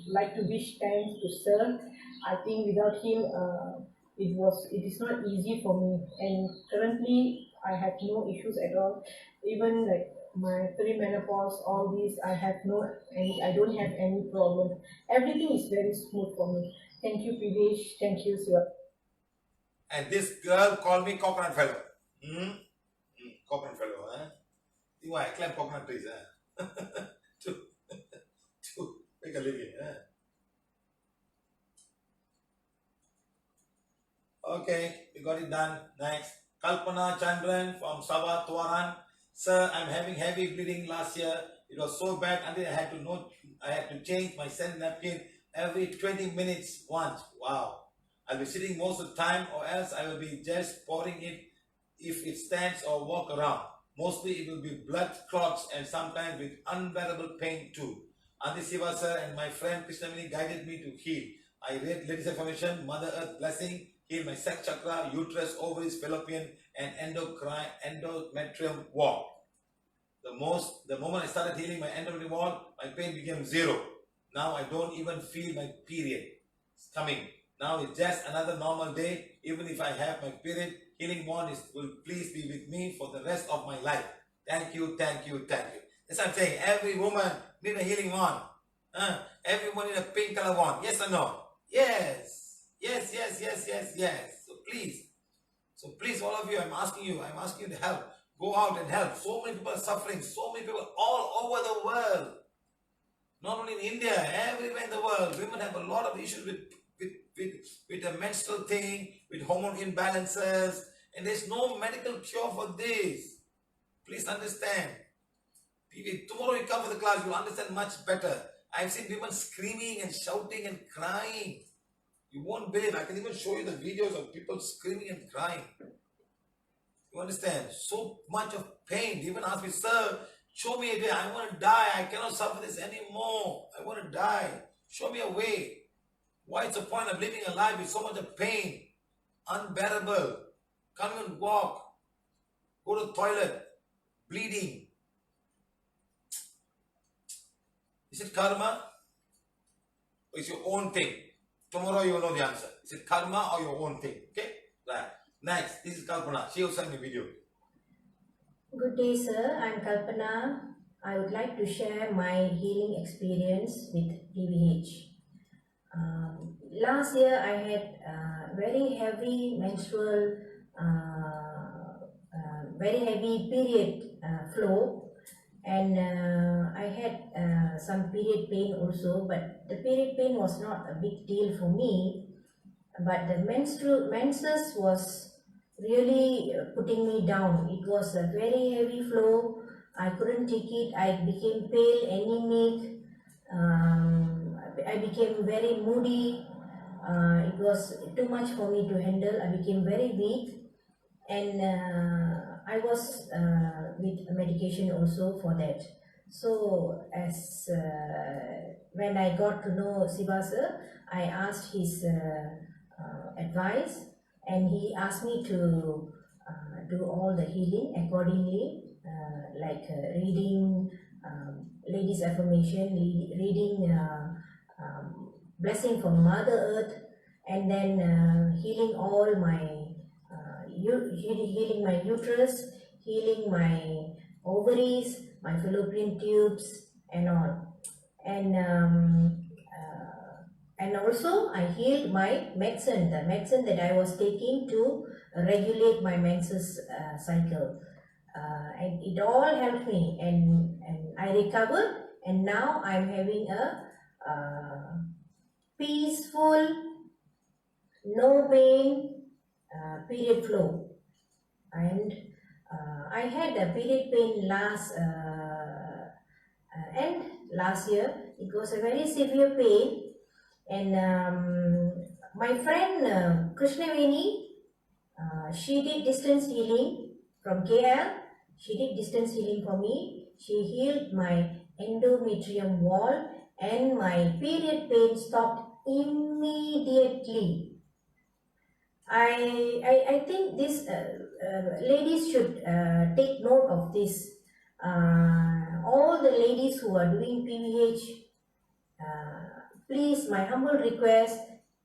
like to wish thanks to Sir. I think without him, it is not easy for me. And currently, I have no issues at all. Even like my perimenopause, all these, I don't have any problem. Everything is very smooth for me. Thank you, PVH. Thank you, Sir.
And this girl called me coconut fellow. Coconut fellow, huh? You I climb coconut trees, huh? to make a living, huh? Okay, we got it done. Next, Kalpana Chandran from Sabah Tuaran. Sir, I'm having heavy bleeding last year. It was so bad until I had to change my sand napkin every 20 minutes once. Wow. I'll be sitting most of the time, or else I will be just pouring it if it stands or walk around. Mostly it will be blood clots and sometimes with unbearable pain too. Mr.Siva sir and my friend Krishnamini guided me to heal. I read Ladies Affirmation, Mother Earth Blessing, heal my sex chakra, uterus, ovaries, fallopian, and endometrium wall. The moment I started healing my endometrium wall, my pain became zero. Now I don't even feel my period coming. Now it's just another normal day. Even if I have my period, healing wand will please be with me for the rest of my life. Thank you, thank you, thank you. That's what I'm saying. Every woman need a healing wand. Everyone need a pink color wand. Yes or no? Yes. Yes, yes, yes, yes, yes. So please, all of you, I'm asking you to help. Go out and help. So many people are suffering. So many people all over the world. Not only in India, everywhere in the world, women have a lot of issues with the menstrual thing, with hormone imbalances, and there's no medical cure for this. Please understand. Tomorrow you come for the class, you'll understand much better. I've seen women screaming and shouting and crying. You won't believe. I can even show you the videos of people screaming and crying. You understand? So much of pain. They even ask me, sir, show me a way. I want to die. I cannot suffer this anymore. I want to die. Show me a way. What's the point of living a life with so much of pain? Unbearable. Can't even walk. Go to the toilet. Bleeding. Is it karma? Or is it your own thing? Tomorrow you will know the answer. Is it karma or your own thing? Okay? Right. Next, this is Kalpana. She will send me a video.
Good day, sir. I'm Kalpana. I would like to share my healing experience with PVH. Last year, I had very heavy very heavy period flow, and I had some period pain also, but the period pain was not a big deal for me. But the menses was really putting me down. It was a very heavy flow. I couldn't take it. I became pale, anemic. I became very moody. It was too much for me to handle. I became very weak, and I was with medication also for that. So as when I got to know Siva sir, I asked his advice, and he asked me to do all the healing accordingly, like reading ladies affirmation, reading blessing from Mother Earth, and then healing all my healing my uterus, healing my ovaries, my fallopian tubes, and all. And and also I healed my medicine, the medicine that I was taking to regulate my menses cycle. And it all helped me, and I recovered, and now I'm having a peaceful, no pain period flow. And I had a period pain last year. It was a very severe pain, and my friend Krishnaveni, she did distance healing from KL. She did distance healing for me. She healed my endometrium wall, and my period pain stopped immediately. I think this ladies should take note of this. All the ladies who are doing PVH, please, my humble request,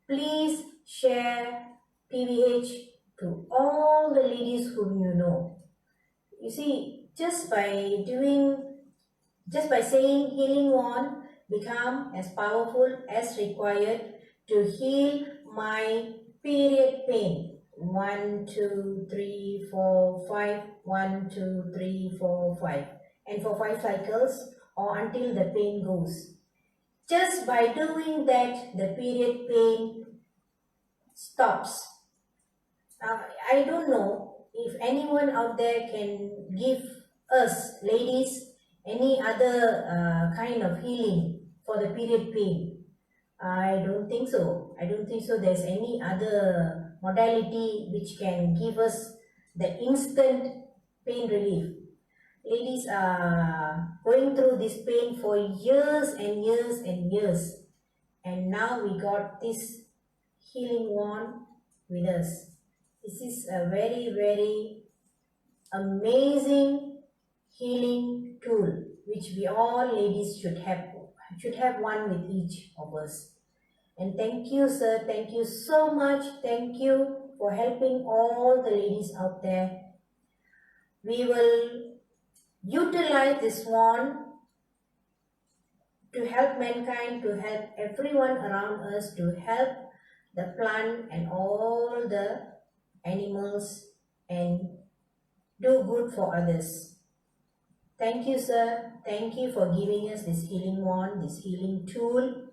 please share PVH to all the ladies whom you know. You see, just by saying healing wand become as powerful as required to heal my period pain. 1, 2, 3, 4, 5. 1, 2, 3, 4, 5. And for 5 cycles, or until the pain goes. Just by doing that, the period pain stops. I don't know if anyone out there can give us, ladies, any other kind of healing for the period pain. I don't think so. I don't think so there's any other modality which can give us the instant pain relief. Ladies are going through this pain for years and years and years, and now we got this healing wand with us. This is a very, very amazing healing tool which we all ladies should have one with each of us. And thank you, sir. Thank you so much. Thank you for helping all the ladies out there. We will utilize this wand to help mankind, to help everyone around us, to help the plant and all the animals, and do good for others. Thank you, sir. Thank you for giving us this healing wand, this healing tool.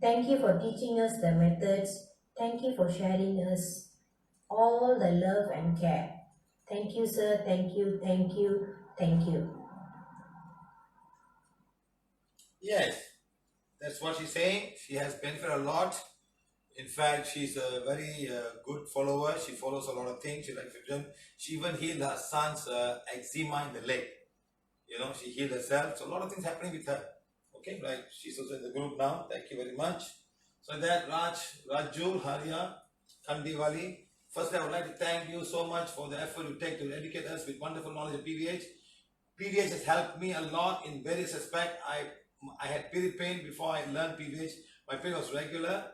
Thank you for teaching us the methods. Thank you for sharing us all the love and care. Thank you, sir. Thank you, thank you, thank you.
Yes, that's what she's saying. She has benefited a lot. In fact, she's a very good follower. She follows a lot of things. She likes to. She even healed her son's eczema in the leg. You know, she healed herself. So a lot of things happening with her. Okay, right. She's also in the group now. Thank you very much. So that Rajul, Haria, Kandiwali. First, I would like to thank you so much for the effort you take to educate us with wonderful knowledge of PVH. PVH has helped me a lot in various aspects. I had period pain before I learned PVH. My pain was regular.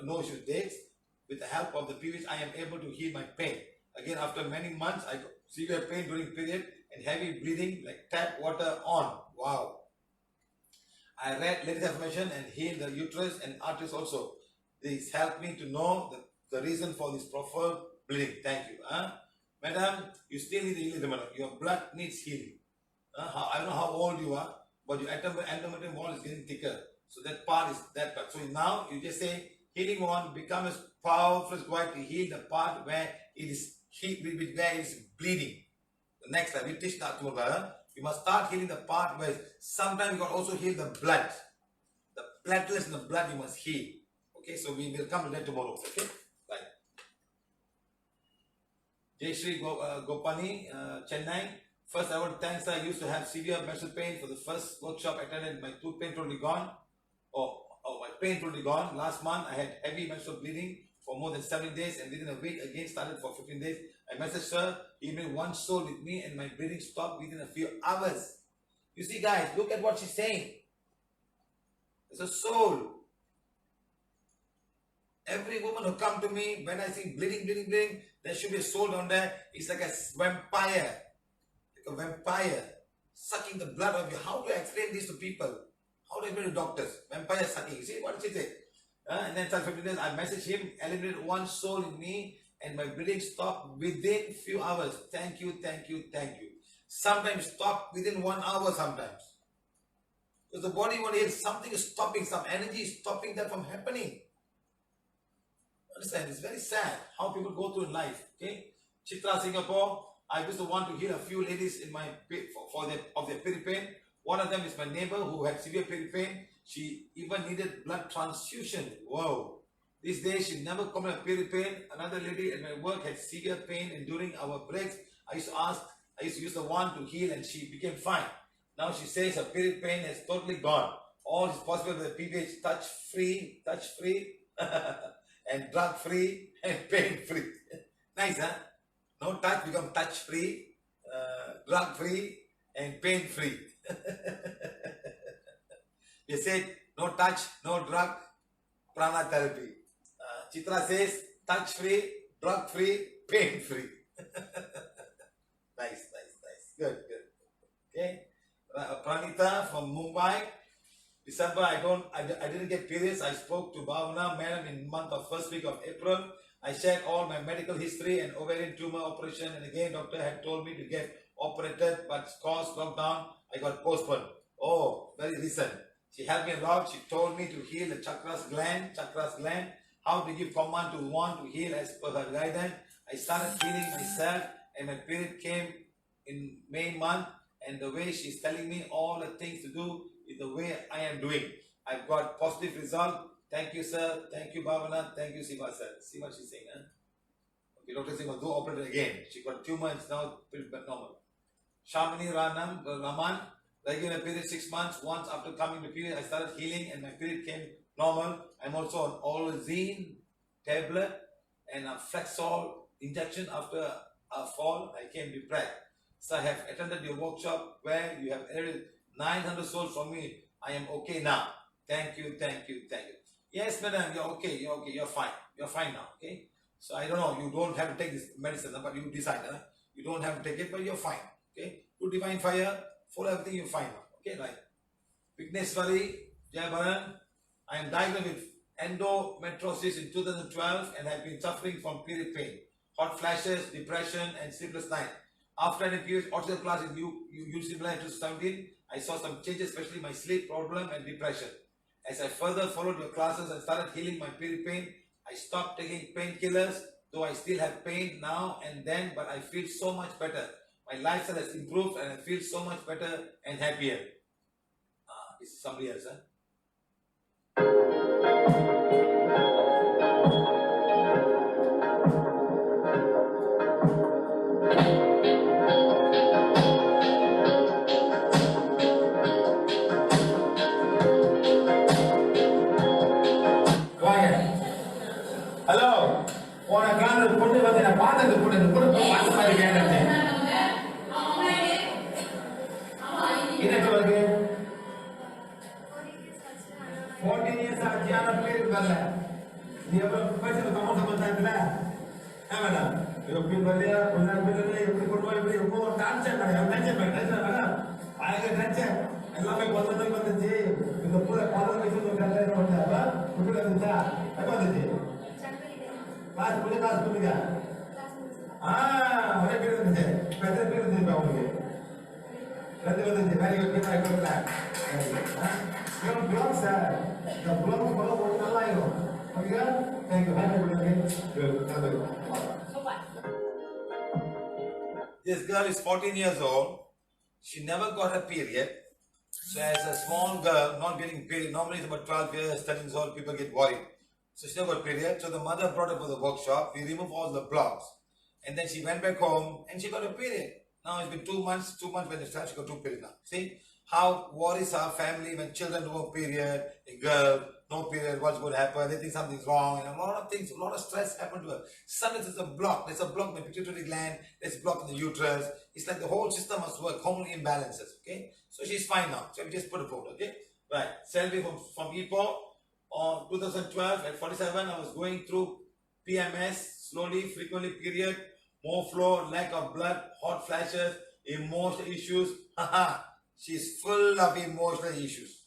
No issue with dates. With the help of the PVH, I am able to heal my pain. Again, after many months, I got severe pain during period and heavy bleeding, like tap water on. Wow. I read ladies affirmation and healed the uterus and arteries also. This helped me to know the reason for this proper bleeding. Thank you. Madam, you still need healing. Your blood needs healing. I don't know how old you are, but your endometrium wall is getting thicker. So that part is that part. So now you just say healing one become as powerful as going to heal the part where it is where it is bleeding. The next time we teach that tomorrow, you must start healing the part where sometimes you can also heal the blood. The platelets in the blood you must heal. Okay, so we will come to that tomorrow. Okay, bye. Jai Shri Gopani, Chennai. First, I want to thank sir. I used to have severe menstrual pain. For the first workshop I attended, my tooth pain totally gone. My pain totally gone. Last month, I had heavy menstrual bleeding for more than 7 days, and within a week again started for 15 days. I messaged sir. He made one soul with me, and my bleeding stopped within a few hours. You see, guys, look at what she's saying. It's a soul. Every woman who come to me, when I see bleeding, there should be a soul down there. It's like a vampire. Like a vampire sucking the blood of you. How do I explain this to people? How do I explain to doctors? Vampire sucking. You see what she said? And then after 15 days, I messaged him, eliminated one soul in me, and my bleeding stopped within few hours. Thank you. Sometimes stop within 1 hour sometimes. Because the body wants to heal. Something is stopping, some energy is stopping that from happening. Understand? It's very sad how people go through in life. Okay, Chitra, Singapore. I used to want to heal a few ladies in my of their period pain. One of them is my neighbor who had severe period pain. She even needed blood transfusion. Whoa! These days she never complained of period pain. Another lady at my work had severe pain, and during our breaks, I used to use the wand to heal, and she became fine. Now she says her period pain has totally gone. All is possible with PVH touch free, and drug free and pain free. Nice, huh? No touch become touch free, drug free and pain free. They said no touch, no drug, prana therapy. Chitra says touch free, drug free, pain free. Nice. Good. Okay. Pranita from Mumbai. December, I didn't get periods. I spoke to Bhavana, madam, in month of first week of April. I shared all my medical history and ovarian tumor operation, and again, doctor had told me to get operated, but caused lockdown, I got postponed. Oh, very recent. She helped me a lot. She told me to heal the chakras gland. How to give command to want to heal as per her guidance. I started healing myself, and my period came in May month, and the way she's telling me all the things to do is the way I am doing. I've got positive result. Thank you, sir. Thank you, Bhavana. Thank you, Siva, sir. See what she's saying, huh? Okay, Dr. Siva, do operate again. She got tumor, it's now pretty normal. Shamini Raman, regular period 6 months. Once after coming to period, I started healing and my period came normal. I'm also on Olzine tablet and a Flexol injection after a fall. I came depressed. So I have attended your workshop where you have added 900 souls from me. I am okay now. Thank you. Yes, madam, you're okay, you're fine now, okay? So I don't know, you don't have to take this medicine, but you decide, huh? You don't have to take it, but you're fine, okay? Do divine fire, follow everything, you're fine now, okay, right? Vigneswari, Jai Bharan, I am diagnosed with endometriosis in 2012 and have been suffering from period pain, hot flashes, depression, and sleepless night. After an period oxygen class in UCLA in 2017, I saw some changes, especially my sleep problem and depression. As I further followed your classes and started healing my period pain, I stopped taking painkillers, though I still have pain now and then, but I feel so much better. My lifestyle has improved and I feel so much better and happier. This is somebody else, huh? Hello. Orang kan pun dia nak pada tu pun pas mari dia nak. Ini tu lagi. 14 years aja anak play berla. Dia pasti tu kamu sama saya lah. Mana? Yo pin berla, pulang berla, yo pin berla, yo pun dance mana? Ayah dance. எல்லாமே பந்தனை வந்துச்சு இந்த பூரா பந்தனை வச்சு கல்யாணம் பண்ணாவா புள்ள வந்துச்சா எப்ப வந்துச்சு கிளாஸ் பண்ணுங்க ஒரே பேர் வந்துச்சு எத்தனை பேர் இருந்துச்சு உங்களுக்கு
Very good. Kita ikut clap. Belum sah. Belum mau mulai loh. Oke kan? Thank you. Good.
This girl is 14 years old. She never got a period. So as a small girl, not getting period, normally it's about 12 years, 13 years old, people get worried. So she never got period. So the mother brought her for the workshop. We removed all the blocks. And then she went back home and she got a period. Now it's been 2 months when it started, she got 2 periods now. See how worries our family when children do a period, a girl, no period, what's going to happen, they think something's wrong, and a lot of things, a lot of stress happen to her. Sometimes there's a block in the pituitary gland, there's a block in the uterus. It's like the whole system must work, hormonal imbalances, okay? So she's fine now. So we just put a photo, okay? Right, selfie from Ipoh on 2012 at 47, I was going through PMS, slowly, frequently period, more flow, lack of blood, hot flashes, emotional issues. Haha, she's full of emotional issues.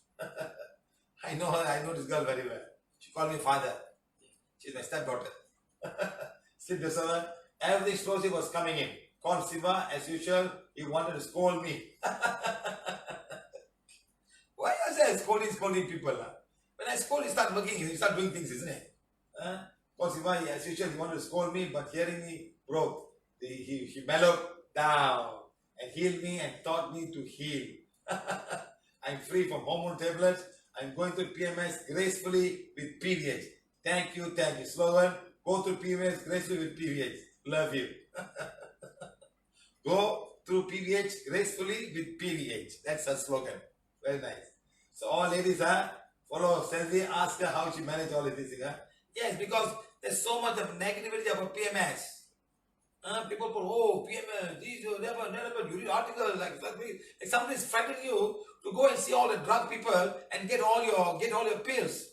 I know her, I know this girl very well. She called me father. She's my stepdaughter. Sleep disorder. Everything explosive was coming in. Called Siva, as usual, he wanted to scold me. Why is I scolding people? Huh? When I scold, you start working, you start doing things, isn't it? Called Siva, as usual, he wanted to scold me, but hearing me broke. He mellowed down and healed me and taught me to heal. I'm free from hormone tablets. I'm going through PMS gracefully with PVH. Thank you. Slogan, go through PMS gracefully with PVH. Love you. Go through PVH gracefully with PVH. That's her slogan. Very nice. So all ladies, follow Selvi, ask her how she managed all of this. Yes, because there's so much of negativity about PMS. People put, oh, PMS, these, never, you read articles like somebody is frightening you to go and see all the drug people and get all your pills.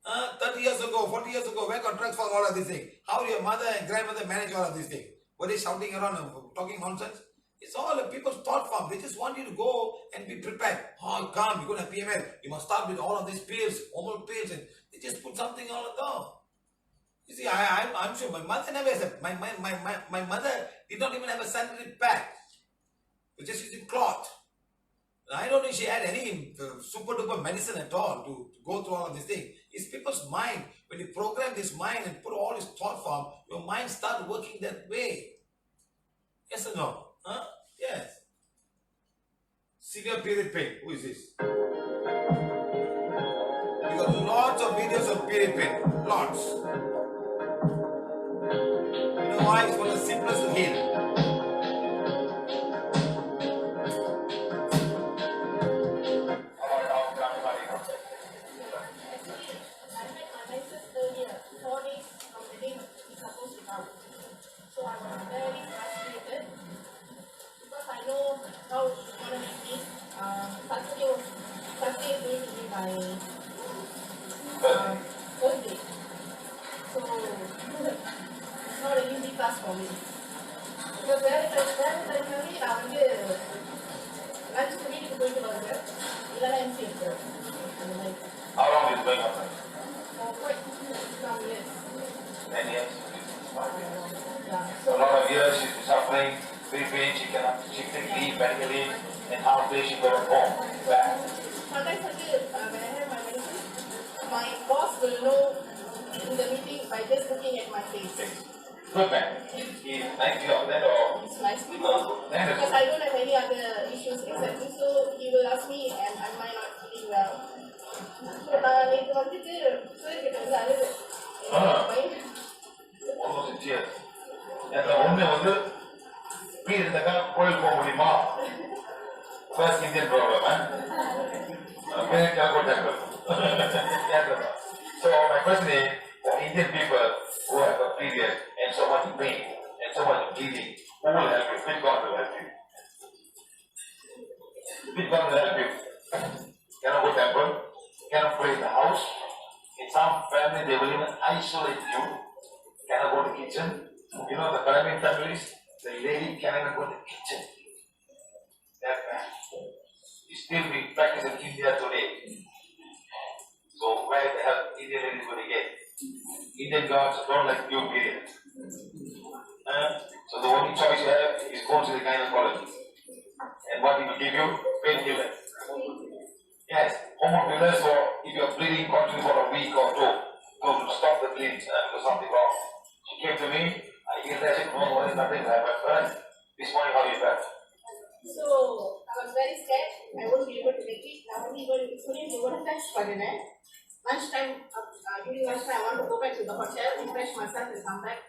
30 years ago, 40 years ago, where got drugs for all of these things? How do your mother and grandmother manage all of these things? Were they shouting around and talking nonsense? It's all the people's thought form. They just want you to go and be prepared. Oh, you can't, you're going to have PMS. You must start with all of these pills, hormonal pills, and they just put something all down. You see, I'm sure my mother never has my mother did not even have a sanitary pad. We're just using cloth. I don't think she had any super duper medicine at all to go through all of these things. It's people's mind. When you program this mind and put all this thought form, your mind starts working that way. Yes or no? Yes. Severe period pain. Who is this? We got lots of videos of period pain. Lots. You know why? It's one of the simplest to heal.
Birthday. So it's not an easy class for me. Because very traditionally, I just need to go to burger. Then I'm sick.
How long is it going on?
Quite some years.
10 years?
Yeah.
So a lot of years she's been suffering, very pain, she can leave medically, and how day she goes home, back.
Sometimes when I have my medicine, my boss will know in the meeting by just looking at my face.
Good man. He's nice job then or?
It's nice people. Because I don't have any other issues exactly, so he will ask me and I might not feeling well. So நான் நேற்று வந்துட்டு கிட்ட வந்து அழுது
almost in tears. And the woman வந்து வீடு இருந்தாக்கா கோயில் போக முடியுமா? First Indian problem, okay, temple. So my question is, for Indian people who have a period and so much pain and so much bleeding, who will help you? Which God will help you? Which God will help you? Cannot go temple, cannot pray in the house. In some family they will even isolate you. Cannot go to the kitchen. You know the Caribbean families, the lady cannot even go to the kitchen. That man. It's still being practiced in India today. So where the hell Indian ladies going to get? Indian gods don't like new period. So the only choice you have is go to the gynecologist. And what he will give give you painkiller. Yes, hormone so if you're bleeding continue for a week or two, to stop the bleeding because something wrong. She came to me, I hear that shit, no worries, nothing happened. This morning, how you felt?
So I was very scared. I won't be able to make it. I won't be able to test for the night. Lunchtime, during lunchtime, I want to go back to the hotel, refresh myself, and come back.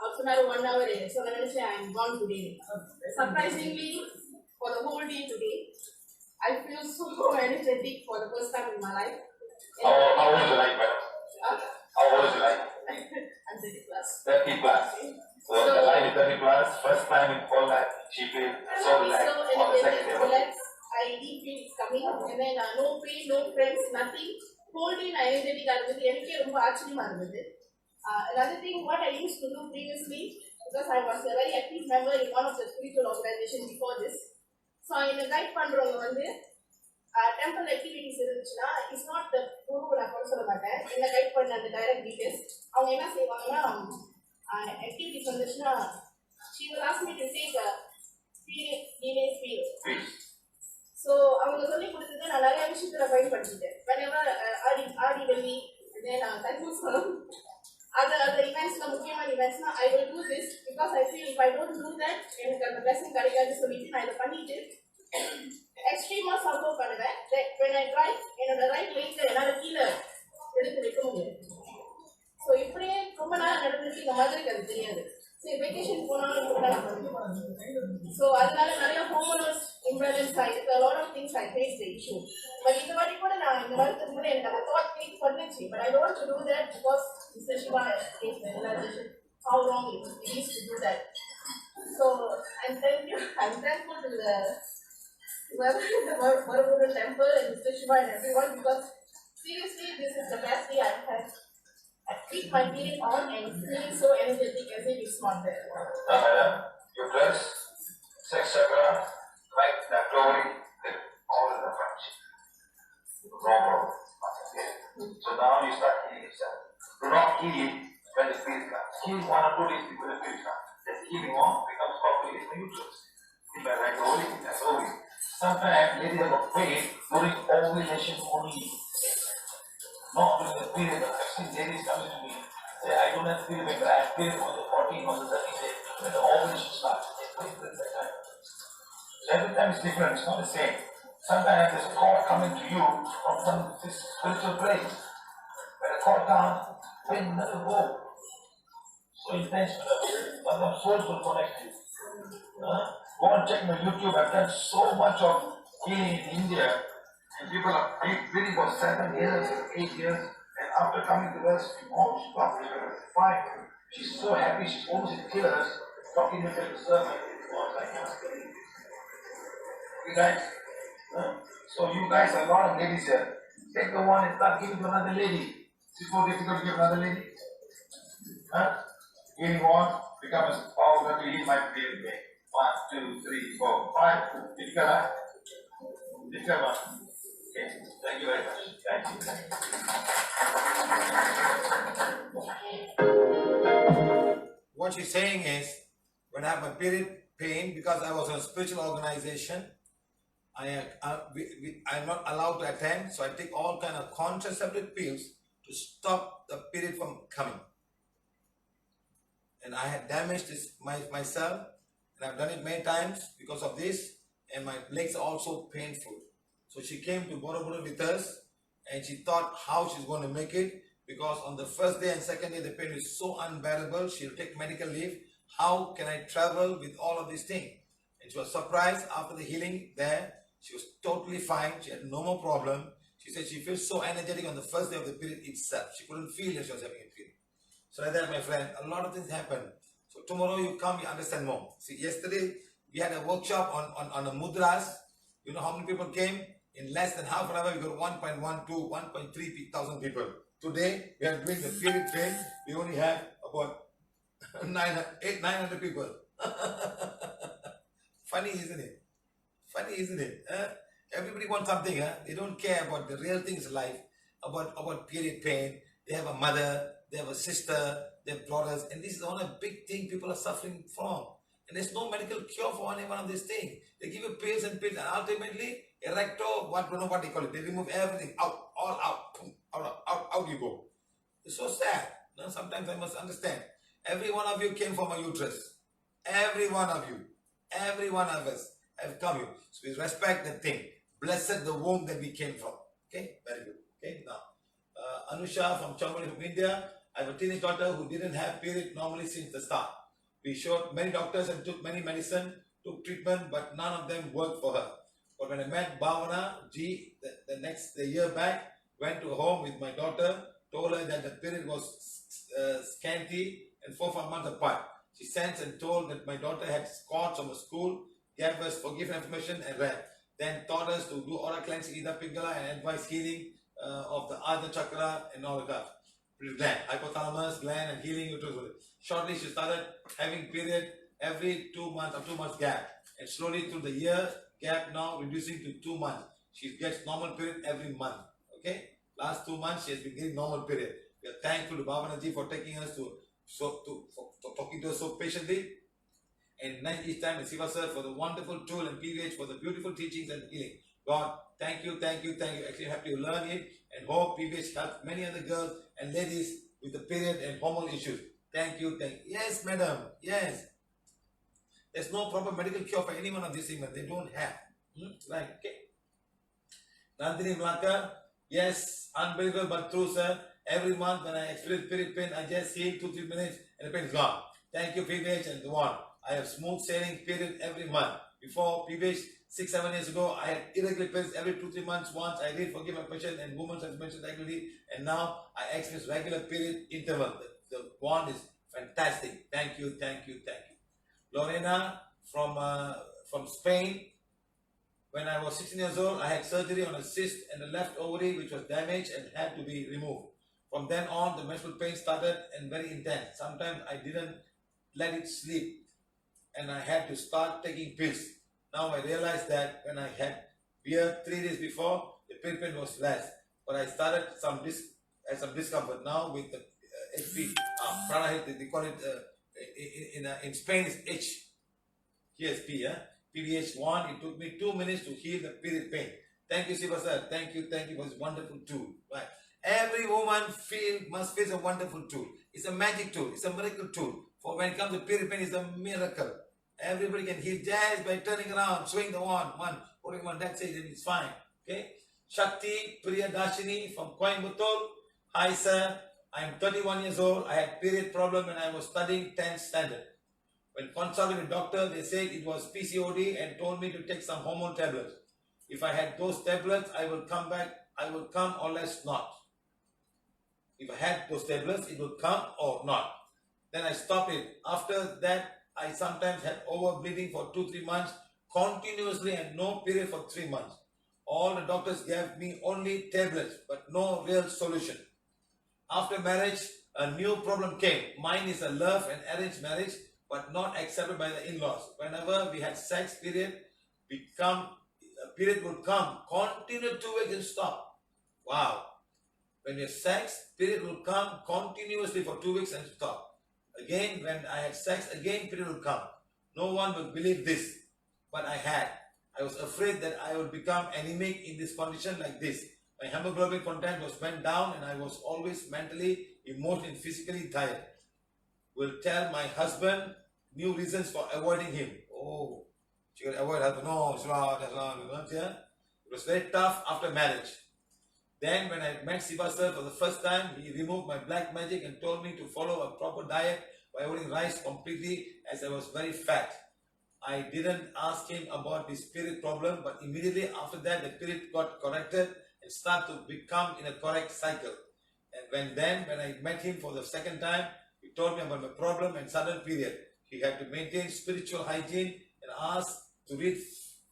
Also, now 1 hour in. So then I say I'm gone today. Surprisingly, for the whole day today, I feel so energetic for the first time in my life.
How old is your life, madam? How old is your life?
I'm 30 plus.
30 plus. So the life is 30 plus, first time in all that, she feels so relaxed on the second day.
Relaxed. I deep feel it's coming, and then no pain, no friends, nothing. Whole day I energetic another thing, what I used to do previously, because I was a very active member in one of the spiritual organizations before this. So in a guide பண்றவங்க வந்து temple activities இருந்துச்சுன்னா it's not the guru நான் கூட சொல்ல மாட்டேன் என்ன guide பண்ண அந்த டைரக்ட் டீடைல்ஸ் அவங்க என்ன செய்வாங்கன்னா activities வந்துச்சுன்னா she will ask me to take a period teenage period. So அவங்க சொல்லி கொடுத்தது நான் நிறைய விஷயத்துல பயன்படுத்திட்டேன். whenever ஆடி வெள்ளி and then Thaipusam other events முக்கியமான events I will do this because I feel if I don't do that எனக்கு அந்த blessing கிடைக்காது சொல்லிட்டு நான் இதை பண்ணிட்டு எக்ஸ்ட்ரீமா சப்போர்ட் பண்ணுவேன். when I try என்னோட ரைட் லைட்ல என்னால கீழே எடுத்து வைக்க முடியாது. ஸோ இப்படியே ரொம்ப நாள் நடந்துச்சு இந்த மாதிரி அது தெரியாது. சரி வெக்கேஷன் போனாலும் ஸோ அதனால நிறைய ஹோமோனஸ் இம்பேலன்ஸ் ஆயிருக்கு. a lot of things I face the issue. But இந்த வாட்டி கூட நான் இந்த வருஷத்துக்கு கூட எனக்கு அந்த தாட் திங்க் பண்ணுச்சு. but I don't want to do that because Mr.Siva takes the realization how wrong it is to do that. So I'm thankful to the Marabudu temple and Mr.Siva and everyone because seriously this is the best day I've had. I keep my feeling on and feeling so energetic as if it's not there.
Madam, uterus, sex chakra, right, that all in the front. No problem. So now you start healing yourself. Do not heal when the spirit comes. Heal 1 or 2 days before the spirit comes. Then healing on becomes properly in the uterus. If I like rolling, that's rolling. Sometimes ladies have a pain during ovulation only. Not during the period. I've seen ladies coming to me say, I don't have period, but I have period on the 14th or the 30th day when the ovulation starts. So every time it's different, it's not the same. Sometimes there's a call coming to you from some spiritual place. When a call comes, when another go. So intentional. Sometimes souls will connect you. Go and check my YouTube. I've done so much of healing in India. And people are bleeding for 7 years, 8 years. And after coming to us, fine. She's so happy, she's almost in tears, talking with the servant. You guys, so you guys are a lot of ladies here. Take the one and start giving to another lady. It's more difficult to give another lady. Healing one becomes power to heal my period pain. 1, 2, 3, 4, 5. Difficult, difficult. Okay, thank you very much. Thank you.
What she's saying is, when I have my period pain, because I was in a spiritual organization, I'm not allowed to attend, so I take all kind of contraceptive pills to stop the period from coming. And I had damaged myself, and I've done it many times because of this, and my legs are also painful. So she came to Borobudu with us, and she thought how she's going to make it, because on the first day and second day the pain is so unbearable, she'll take medical leave. How can I travel with all of these things? And she was surprised after the healing there. She was totally fine. She had no more problem. She said she feels so energetic on the first day of the period itself. She couldn't feel that she was having a period. So like that, my friend, a lot of things happen. So tomorrow you come, you understand more. See, yesterday we had a workshop on the mudras. You know how many people came? In less than half an hour, we got 1.12, 1.3 thousand people. Today, we are doing the period pain. We only have about 900 people. Funny, isn't it? Funny, isn't it? Everybody wants something. They don't care about the real things in life, about period pain. They have a mother, they have a sister, they have brothers, and this is one a big thing people are suffering from. And there's no medical cure for any one of these things. They give you pills and pills, and ultimately, erecto, don't know what they call it. They remove everything out, all out, boom, out you go. It's so sad. No, sometimes I must understand. Every one of you came from a uterus. Every one of you. Every one of us have come here. So we respect the thing. Blessed the womb that we came from. Okay, very good. Okay, now Anusha from Chambali from India. I have a teenage daughter who didn't have period normally since the start. We showed many doctors and took many medicine, took treatment, but none of them worked for her. But when I met Bhavana G the year back, went to home with my daughter, told her that the period was scanty and 4 or 5 months apart. She sent and told that my daughter had scored from a school, gave us forgiven information and read. Then taught us to do aura cleansing, Ida Pingala, and advice healing of the Ardha Chakra and all of that. Gland, hypothalamus, gland, and healing uterus. Shortly, she started having period every 2 months or 2 months gap. And slowly through the year, gap now reducing to 2 months. She gets normal period every month. Okay? Last 2 months, she has been getting normal period. We are thankful to Bhavanaji for taking us for talking to us so patiently. And nice each time, and Siva sir for the wonderful tool, and PVH for the beautiful teachings and healing. God, thank you, thank you, thank you. Actually, happy to learn it and hope PVH helps many other girls and ladies with the period and hormonal issues. Thank you, thank you. Yes, madam, yes. There's no proper medical cure for any one of these things that they don't have. Right, okay. Nandini Mlaka, yes, unbelievable but true, sir. Every month when I experience period pain, I just see 2-3 minutes and the pain is gone. Thank you, PVH, and go on. I have smooth sailing period every month. Before PVH, 6-7 years ago, I had irregular periods every 2-3 months once. I did forgive my patient and women's has mentioned regularly, and now I experience regular period interval. The bond is fantastic. Thank you, thank you, thank you. Lorena from Spain. When I was 16 years old, I had surgery on a cyst and the left ovary which was damaged and had to be removed. From then on, the menstrual pain started and very intense. Sometimes I didn't let it sleep and I had to start taking pills. Now I realized that when I had beer 3 days before, the period pain was less. But I started some discomfort. Now with the HP, Prana, they call it, in Spain it's H. Here's P, PVH 1, it took me 2 minutes to heal the period pain. Thank you, Siva sir. Thank you for this wonderful tool. Right. Every woman must feel a wonderful tool. It's a magic tool. It's a miracle tool. For when it comes to period pain, it's a miracle. Everybody can heal just by turning around, swing the wand, putting one, that's it, it's fine. Okay? Shakti Priyadashini from Coimbatore. Hi sir, I am 31 years old. I had period problem when I was studying 10th standard. When consulting with doctor, they said it was PCOD and told me to take some hormone tablets. If I had those tablets, I will come back. I will come or less not. If I had those tablets, it would come or not. Then I stopped it. After that, I sometimes had over bleeding for 2-3 months continuously and no period for 3 months. All the doctors gave me only tablets, but no real solution. After marriage, a new problem came. Mine is a love and arranged marriage, but not accepted by the in-laws. Whenever we had sex, period would come, continue 2 weeks and stop. Wow. When we have sex, period will come continuously for 2 weeks and stop. Again, when I had sex, again period will come. No one would believe this, but I had. I was afraid that I would become anemic in this condition like this. My hemoglobin content went down and I was always mentally, emotionally, and physically tired. Will tell my husband new reasons for avoiding him. Oh, she could avoid husband. No, it's wrong, that's wrong. Yeah? It was very tough after marriage. Then when I met Siva sir for the first time, he removed my black magic and told me to follow a proper diet by avoiding rice completely as I was very fat. I didn't ask him about this period problem, but immediately after that, the period got corrected and started to become in a correct cycle. And when I met him for the second time, he told me about my problem and sudden period. He had to maintain spiritual hygiene and ask to read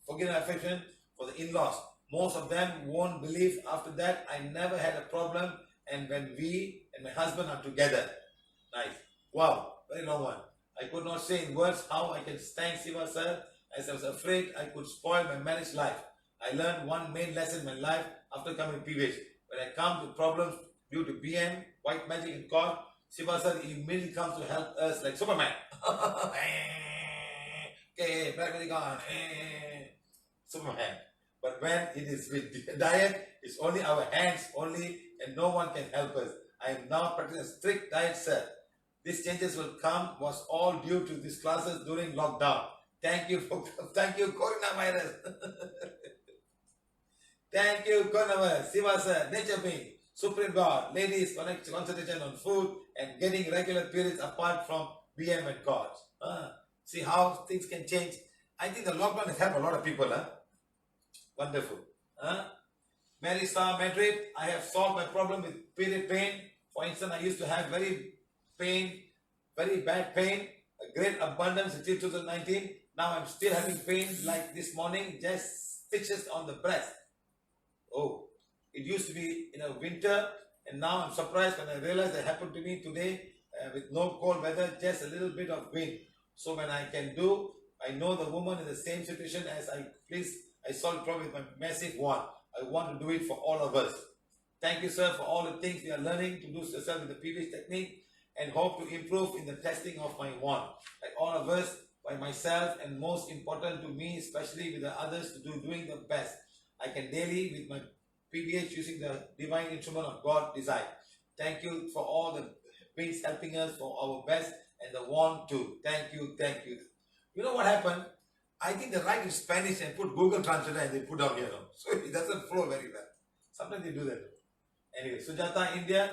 forgive and affection for the in-laws. Most of them won't believe. After that, I never had a problem. And when we and my husband are together. Nice. Wow, very long one. I could not say in words how I can thank Siva sir, as I was afraid I could spoil my marriage life. I learned one main lesson in my life after coming to PVH. When I come to problems due to BM, white magic and God, Siva sir immediately comes to help us like Superman. Okay, black magic on. Superman. But when it is with diet, it's only our hands only, and no one can help us. I am now practicing a strict diet, sir. These changes will come was all due to these classes during lockdown. Thank you coronavirus. Thank you, coronavirus. Siva sir, nature being, supreme God, ladies, concentration on food and getting regular periods apart from BM and God. See how things can change. I think the lockdown has helped a lot of people. Wonderful. Marisa, Madrid, I have solved my problem with period pain. For instance, I used to have very bad pain, a great abundance until 2019. Now I'm still having pain like this morning, just stitches on the breast. Oh, it used to be in a winter, and now I'm surprised when I realized it happened to me today with no cold weather, just a little bit of wind. So when I know the woman in the same situation as I solved the problem with my massive one. I want to do it for all of us. Thank you, sir, for all the things we are learning to do yourself with the PVH technique, and hope to improve in the testing of my wand. Like all of us, by myself, and most important to me, especially with the others, to doing the best I can daily with my PVH using the divine instrument of God design. Thank you for all the beings helping us for our best, and the wand too. Thank you. You know what happened? I think they write in Spanish and put Google Translator and they put down here. So it doesn't flow very well. Sometimes they do that. Anyway, Sujata, India.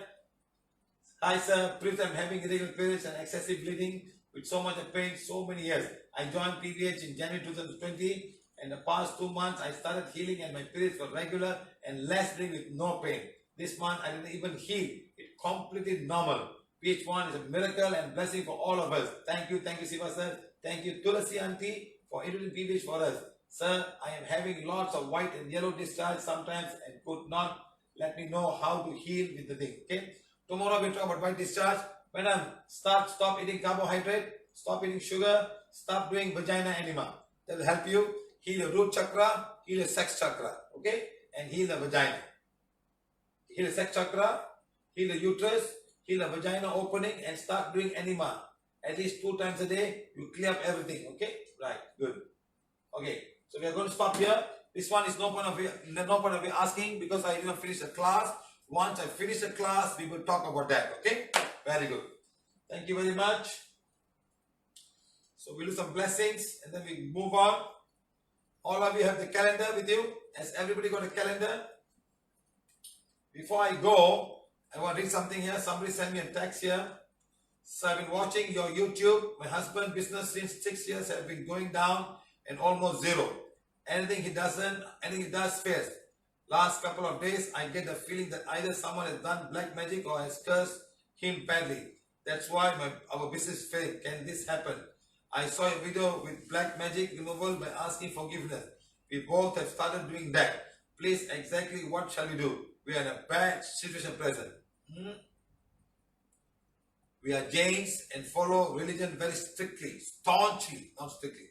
Hi sir, please, I'm having irregular periods and excessive bleeding with so much of pain, so many years. I joined PVH in January 2020, and the past 2 months I started healing and my periods were regular and less bleeding with no pain. This month I didn't even heal. It completely normal. PH1 is a miracle and blessing for all of us. Thank you, Siva sir. Thank you, Tulasi auntie, for introducing PVH for us. Sir, I am having lots of white and yellow discharge sometimes and could not let me know how to heal with the thing. Okay? Tomorrow we'll talk about white discharge. Madam, stop eating carbohydrate, stop eating sugar, stop doing vagina enema. That will help you heal your root chakra, heal your sex chakra, okay? And heal the vagina. Heal the sex chakra, heal the uterus, heal the vagina opening, and start doing enema. At least 2 times a day, you clear up everything, okay? Right, good. Okay, so we are going to stop here. This one is no point of you asking because I didn't finish the class. Once I finish the class, we will talk about that, okay? Very good. Thank you very much. So we'll do some blessings and then we move on. All of you have the calendar with you. Has everybody got a calendar? Before I go, I want to read something here. Somebody sent me a text here. So I've been watching your YouTube. My husband's business since 6 years have been going down and almost zero. Anything he does fails. Last couple of days, I get the feeling that either someone has done black magic or has cursed him badly. That's why our business failed. Can this happen? I saw a video with black magic removal by asking forgiveness. We both have started doing that. Please, exactly what shall we do? We are in a bad situation present. We are Jains and follow religion very strictly, staunchly, not strictly.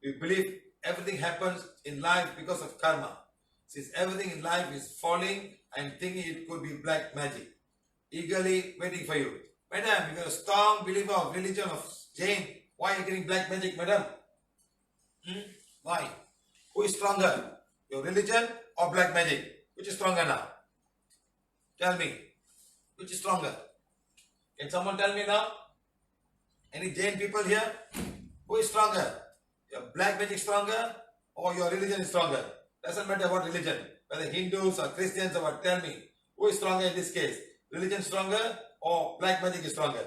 We believe everything happens in life because of karma. Since everything in life is falling, I am thinking it could be black magic. Eagerly waiting for you. Madam, you are a strong believer of religion of Jain. Why are you getting black magic, madam? Why? Who is stronger? Your religion or black magic? Which is stronger now? Tell me. Which is stronger? Can someone tell me now? Any Jain people here? Who is stronger? Your black magic stronger or your religion is stronger? Doesn't matter what religion. Whether Hindus or Christians or what. Tell me. Who is stronger in this case? Religion stronger or black magic is stronger?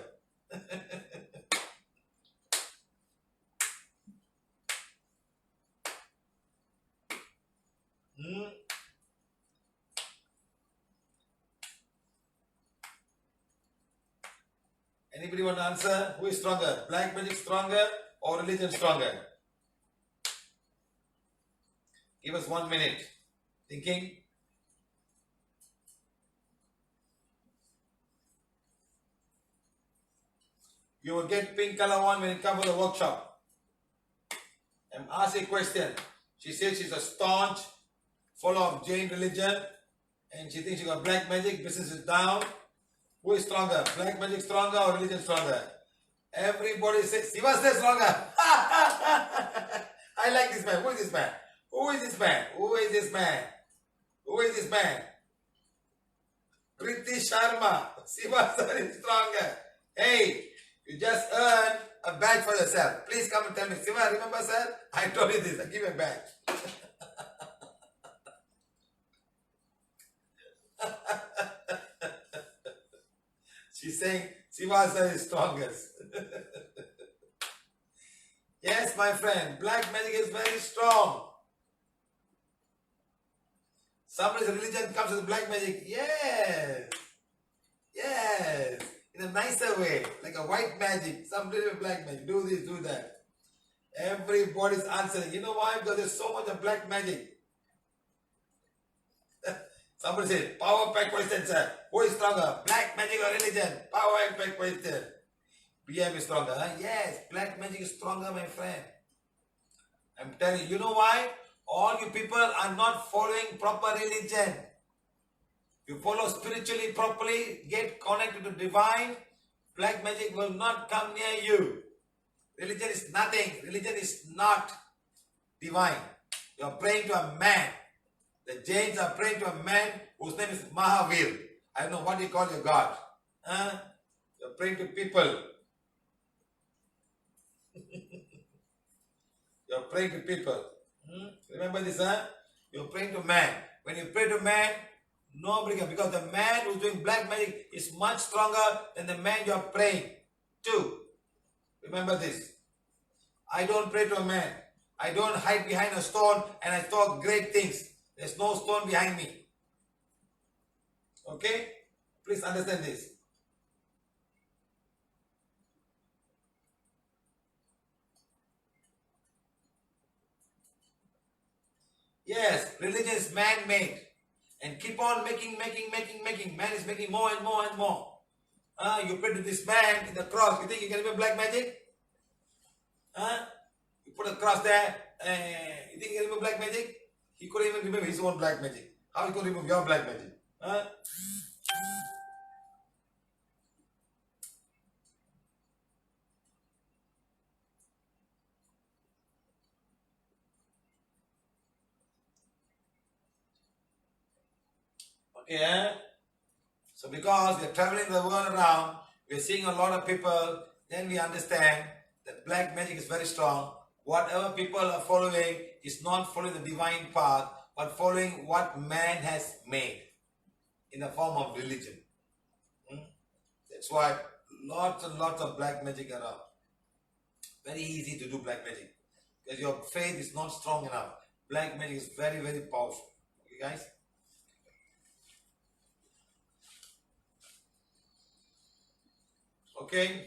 Anybody want to answer? Who is stronger? Black magic stronger or religion stronger? Give us 1 minute. Thinking. You will get pink color one when it comes to the workshop. I'm asking a question. She said she's a staunch follower of Jain religion and she thinks she got black magic, business is down. Who is stronger? Black magic stronger or religion stronger? Everybody says Siva says stronger. I like this man. Who is this man? Who is this man? Who is this man? Who is this man? Priti Sharma. Siva sir is stronger. Hey, you just earned a badge for yourself. Please come and tell me. Siva, remember sir? I told you this. I give you a badge. She's saying Siva sir is strongest. Yes, my friend. Black magic is very strong. Somebody's religion comes with black magic. Yes. Yes. In a nicer way. Like a white magic. Somebody with black magic. Do this, do that. Everybody's answering. You know why? Because there's so much of black magic. Somebody said, power pack question, sir. Who is stronger? Black magic or religion? Power pack question. BM is stronger. Huh? Yes, black magic is stronger, my friend. I'm telling you. You know why? All you people are not following proper religion. You follow spiritually properly, get connected to divine, black magic will not come near you. Religion is nothing. Religion is not divine. You are praying to a man. The Jains are praying to a man whose name is Mahavir. I don't know what you call your God. Huh? You're praying to people. You're praying to people. Remember this, huh? You're praying to man. When you pray to man, nobody can, because the man who's doing black magic is much stronger than the man you're praying to. Remember this. I don't pray to a man. I don't hide behind a stone and I talk great things. There's no stone behind me. Okay? Please understand this. Yes, religion is man-made. And keep on making. Man is making more and more and more. You pray to this man in the cross. You think you can remove black magic? You put a cross there. You think you can remove black magic? He couldn't even remove his own black magic. How he could remove your black magic? Okay, so because we are traveling the world around, we are seeing a lot of people, then we understand that black magic is very strong. Whatever people are following is not following the divine path, but following what man has made in the form of religion. That's why lots and lots of black magic around. Very easy to do black magic because your faith is not strong enough. Black magic is very, very powerful. Okay, guys? Okay.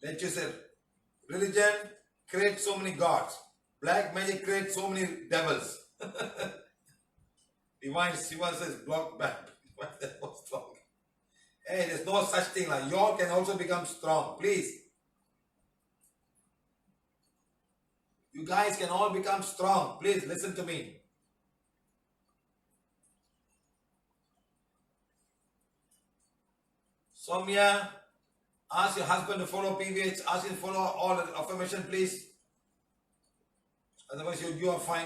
Let's just say religion creates so many gods. Black magic creates so many devils. Divine Shiva says block back. That was strong. Hey, there's no such thing like you all can also become strong. Please. You guys can all become strong. Please listen to me. Soumya, ask your husband to follow PVH. Ask him to follow all the affirmation, please. Otherwise, you are fine.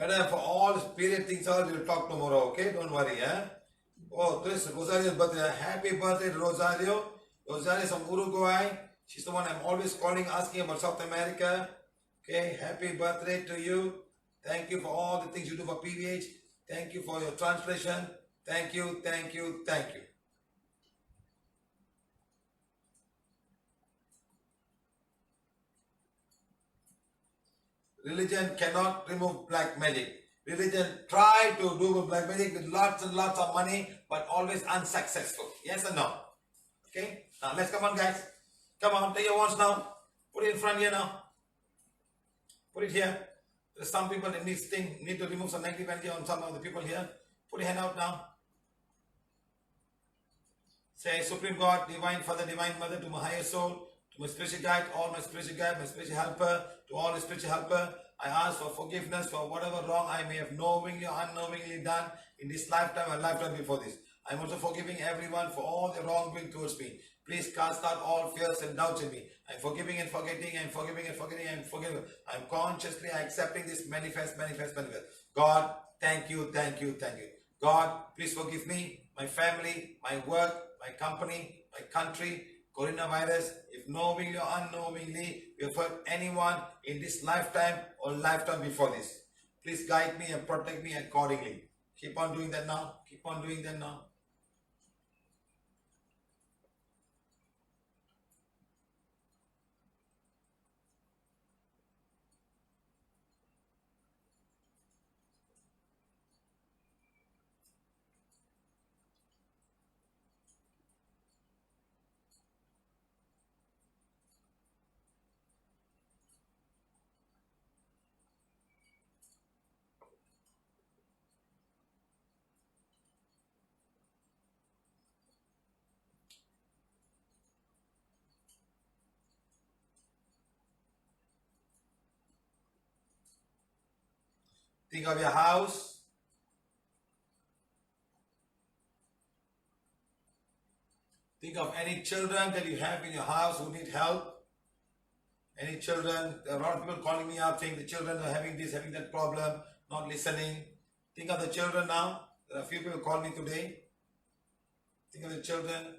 Madam, for all spirit things, all we'll talk tomorrow, okay? Don't worry, eh? Oh, this Rosario's birthday. Happy birthday to Rosario. Rosario is from Uruguay. She's the one I'm always calling, asking about South America. Okay, happy birthday to you. Thank you for all the things you do for PVH. Thank you for your translation. Thank you. Religion cannot remove black magic religion try to do black magic with lots and lots of money, but always unsuccessful. Yes or no? Okay. Now let's come on, guys. Come on, take your wands now. Put it in front here now. Put it here. There's some people that need to remove some negative energy on some of the people here. Put your hand out now. Say, Supreme God, Divine Father, Divine Mother, to my higher soul, to my spiritual guide, all my spiritual guide, my spiritual helper, to all the spiritual helper, I ask for forgiveness for whatever wrong I may have knowingly or unknowingly done in this lifetime and lifetime before this. I'm also forgiving everyone for all the wrongdoing towards me. Please cast out all fears and doubts in me. I'm forgiving and forgetting, I'm forgiving and forgetting, I'm forgiving. I'm consciously accepting this manifest. God, thank you. God, please forgive me, my family, my work, my company, my country, coronavirus, if knowingly or unknowingly we have hurt anyone in this lifetime or lifetime before this. Please guide me and protect me accordingly. Keep on doing that now. Keep on doing that now. Think of your house. Think of any children that you have in your house who need help. Any children, there are a lot of people calling me up saying the children are having this, having that problem, not listening. Think of the children now. There are a few people call me today. Think of the children.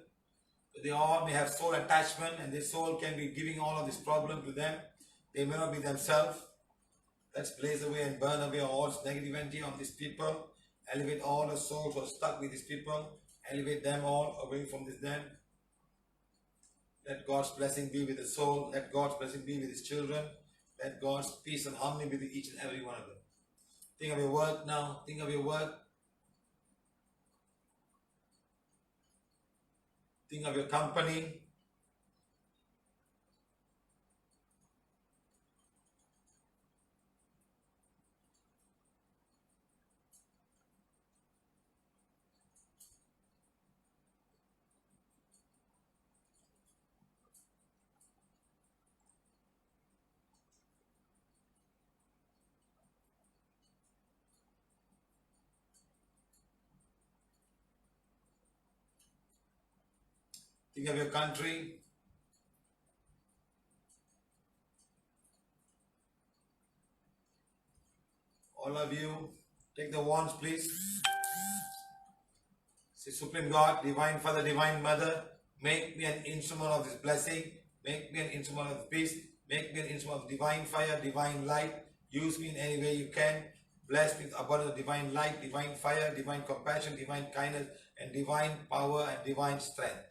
They all may have soul attachment and their soul can be giving all of this problem to them. They may not be themselves. Let's blaze away and burn away all this negative energy on these people. Elevate all the souls who are stuck with these people. Elevate them all away from this them. Let God's blessing be with the soul. Let God's blessing be with his children. Let God's peace and harmony be with each and every one of them. Think of your work now. Think of your work. Think of your company. Think of your country. All of you, take the wands, please. Say, Supreme God, Divine Father, Divine Mother, make me an instrument of this blessing. Make me an instrument of peace. Make me an instrument of divine fire, divine light. Use me in any way you can. Bless me with abundant divine light, divine fire, divine compassion, divine kindness, and divine power and divine strength.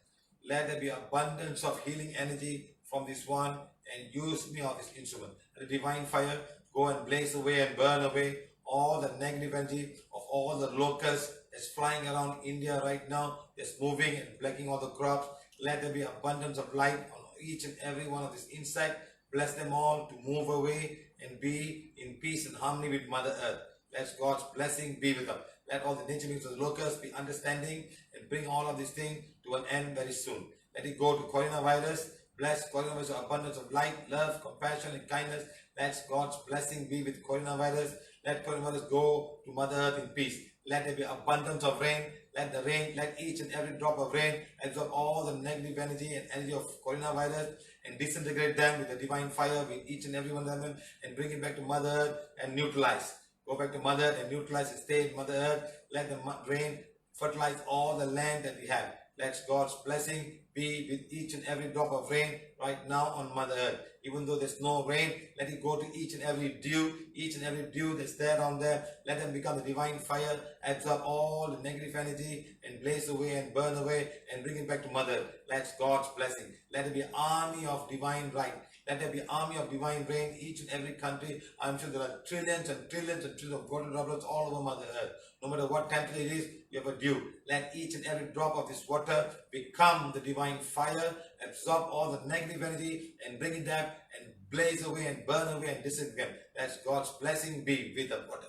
Let there be abundance of healing energy from this one and use me of this instrument. The divine fire, go and blaze away and burn away all the negative energy of all the locusts that's flying around India right now, that's moving and blacking all the crops. Let there be abundance of light on each and every one of these insects. Bless them all to move away and be in peace and harmony with Mother Earth. Let God's blessing be with them. Let all the nature beings of the locusts be understanding and bring all of these things to an end very soon. Let it go to coronavirus. Bless coronavirus with abundance of light, love, compassion, and kindness. Let God's blessing be with coronavirus. Let coronavirus go to Mother Earth in peace. Let there be abundance of rain. Let the rain, let each and every drop of rain absorb all the negative energy and energy of coronavirus and disintegrate them with the divine fire with each and every one of them and bring it back to Mother Earth and neutralize. Go back to Mother Earth and neutralize and stay in Mother Earth. Let the rain fertilize all the land that we have. Let God's blessing be with each and every drop of rain right now on Mother Earth. Even though there's no rain, let it go to each and every dew that's there down there. Let them become the divine fire, absorb all the negative energy and blaze away and burn away and bring it back to Mother. Let God's blessing. Let there be an army of divine light. Let there be an army of divine rain each and every country. I'm sure there are trillions and trillions and trillions of golden droplets all over Mother Earth. No matter what temperature it is, you have a dew. Let each and every drop of this water become the divine fire, absorb all the negative energy and bring it down and blaze away and burn away and disappear. Let God's blessing be with the water.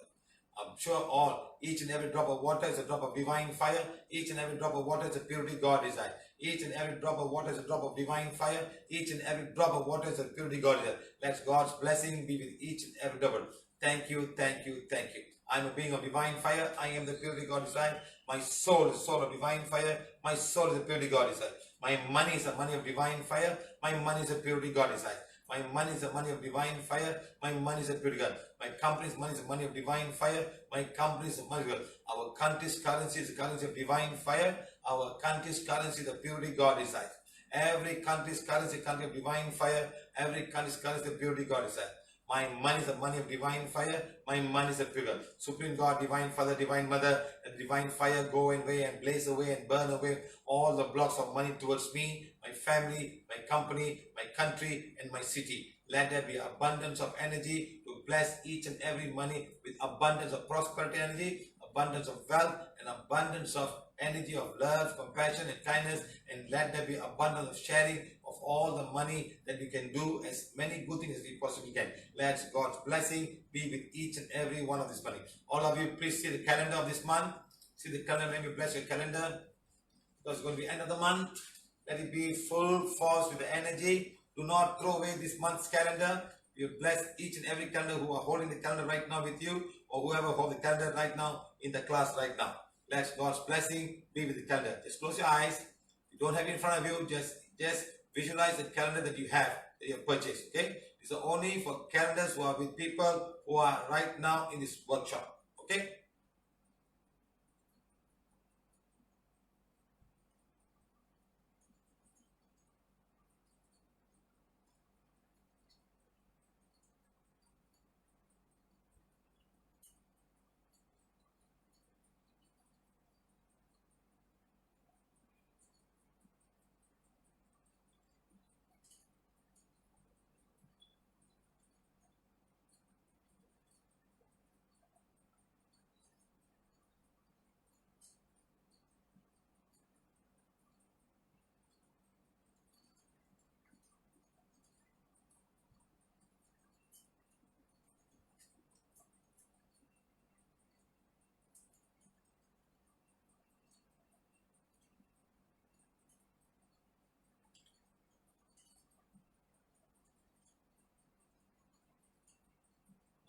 I'm sure each and every drop of water is a drop of divine fire. Each and every drop of water is a purity God desires. Each and every drop of water is a drop of divine fire. Each and every drop of water is a purity God desires. Let God's blessing be with each and every drop. Thank you, thank you, thank you. I'm a being of divine fire. I am the purity God desires. My soul is a soul of divine fire. My soul is a purity God desires. My money is a money of divine fire. My money is a purity God desires. My money is the money of divine fire. My money is a purity God. My company's money is the money of divine fire. My company is the money of God. Our country's currency is the currency of divine fire. Our country's currency is the purity God desires. Every country's currency is the country of divine fire. Every country's currency is the purity God desires. My money is the money of divine fire. My money is a pure God. Supreme God, divine Father, divine Mother, and divine fire go away and blaze away and burn away all the blocks of money towards me, my family, my company, my country, and my city. Let there be abundance of energy to bless each and every money with abundance of prosperity energy, abundance of wealth, and abundance of energy of love, compassion, and kindness. And let there be abundance of sharing of all the money that we can do as many good things as we possibly can. Let God's blessing be with each and every one of this money. All of you, please see the calendar of this month. See the calendar. Let me bless your calendar. Because it's going to be end of the month. Let it be full force with the energy. Do not throw away this month's calendar. You bless each and every calendar who are holding the calendar right now with you, or whoever hold the calendar right now in the class right now. Let God's blessing be with the calendar. Just close your eyes. You don't have it in front of you. Just visualize the calendar that you have, that you have purchased. Okay? These are only for calendars who are with people who are right now in this workshop. Okay?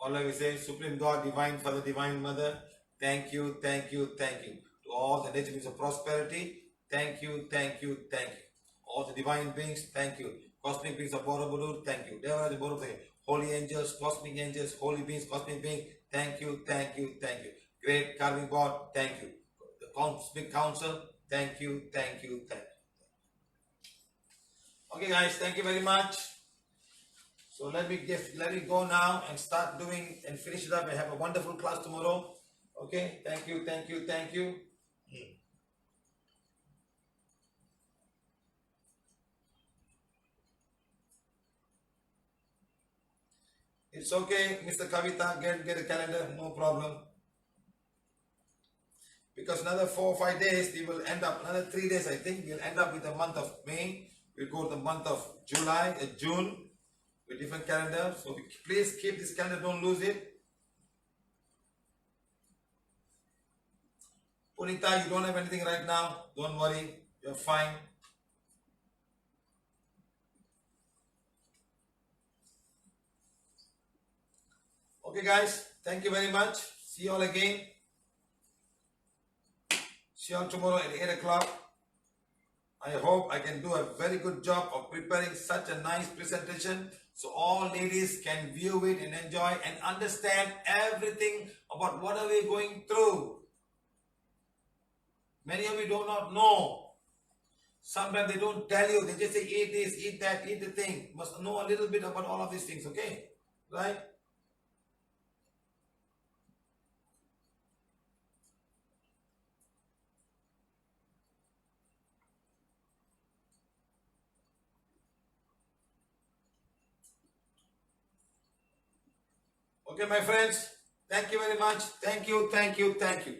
All I will say, Supreme God, Divine Father, Divine Mother, thank you, thank you, thank you. To all the nature beings of prosperity, thank you, thank you, thank you. All the divine beings, thank you. Cosmic beings of Borobudur, thank you. Devaraja Borobudur, holy angels, holy beings, cosmic beings, thank you, thank you, thank you. Great carving God, thank you. The cosmic council, thank you, thank you, thank you. Okay guys, thank you very much. So let me go now and start doing and finish it up and have a wonderful class tomorrow. Okay, thank you, thank you, thank you. It's okay, Mr. Kavita, get a calendar, no problem. Because another 4 or 5 days, we will end up, another 3 days I think, we'll end up with the month of May. We'll go to the month of June, with different calendars. So please keep this calendar, don't lose it. Punita, you don't have anything right now, don't worry, you're fine. Okay guys, thank you very much. See you all again. See you all tomorrow at 8 o'clock. I hope I can do a very good job of preparing such a nice presentation so all ladies can view it and enjoy and understand everything about what are we going through. Many of you do not know Sometimes they don't tell you, they just say eat this, eat that, eat the thing. You must know a little bit about all of these things, okay? Right? Okay, my friends. Thank you very much. Thank you, thank you, thank you.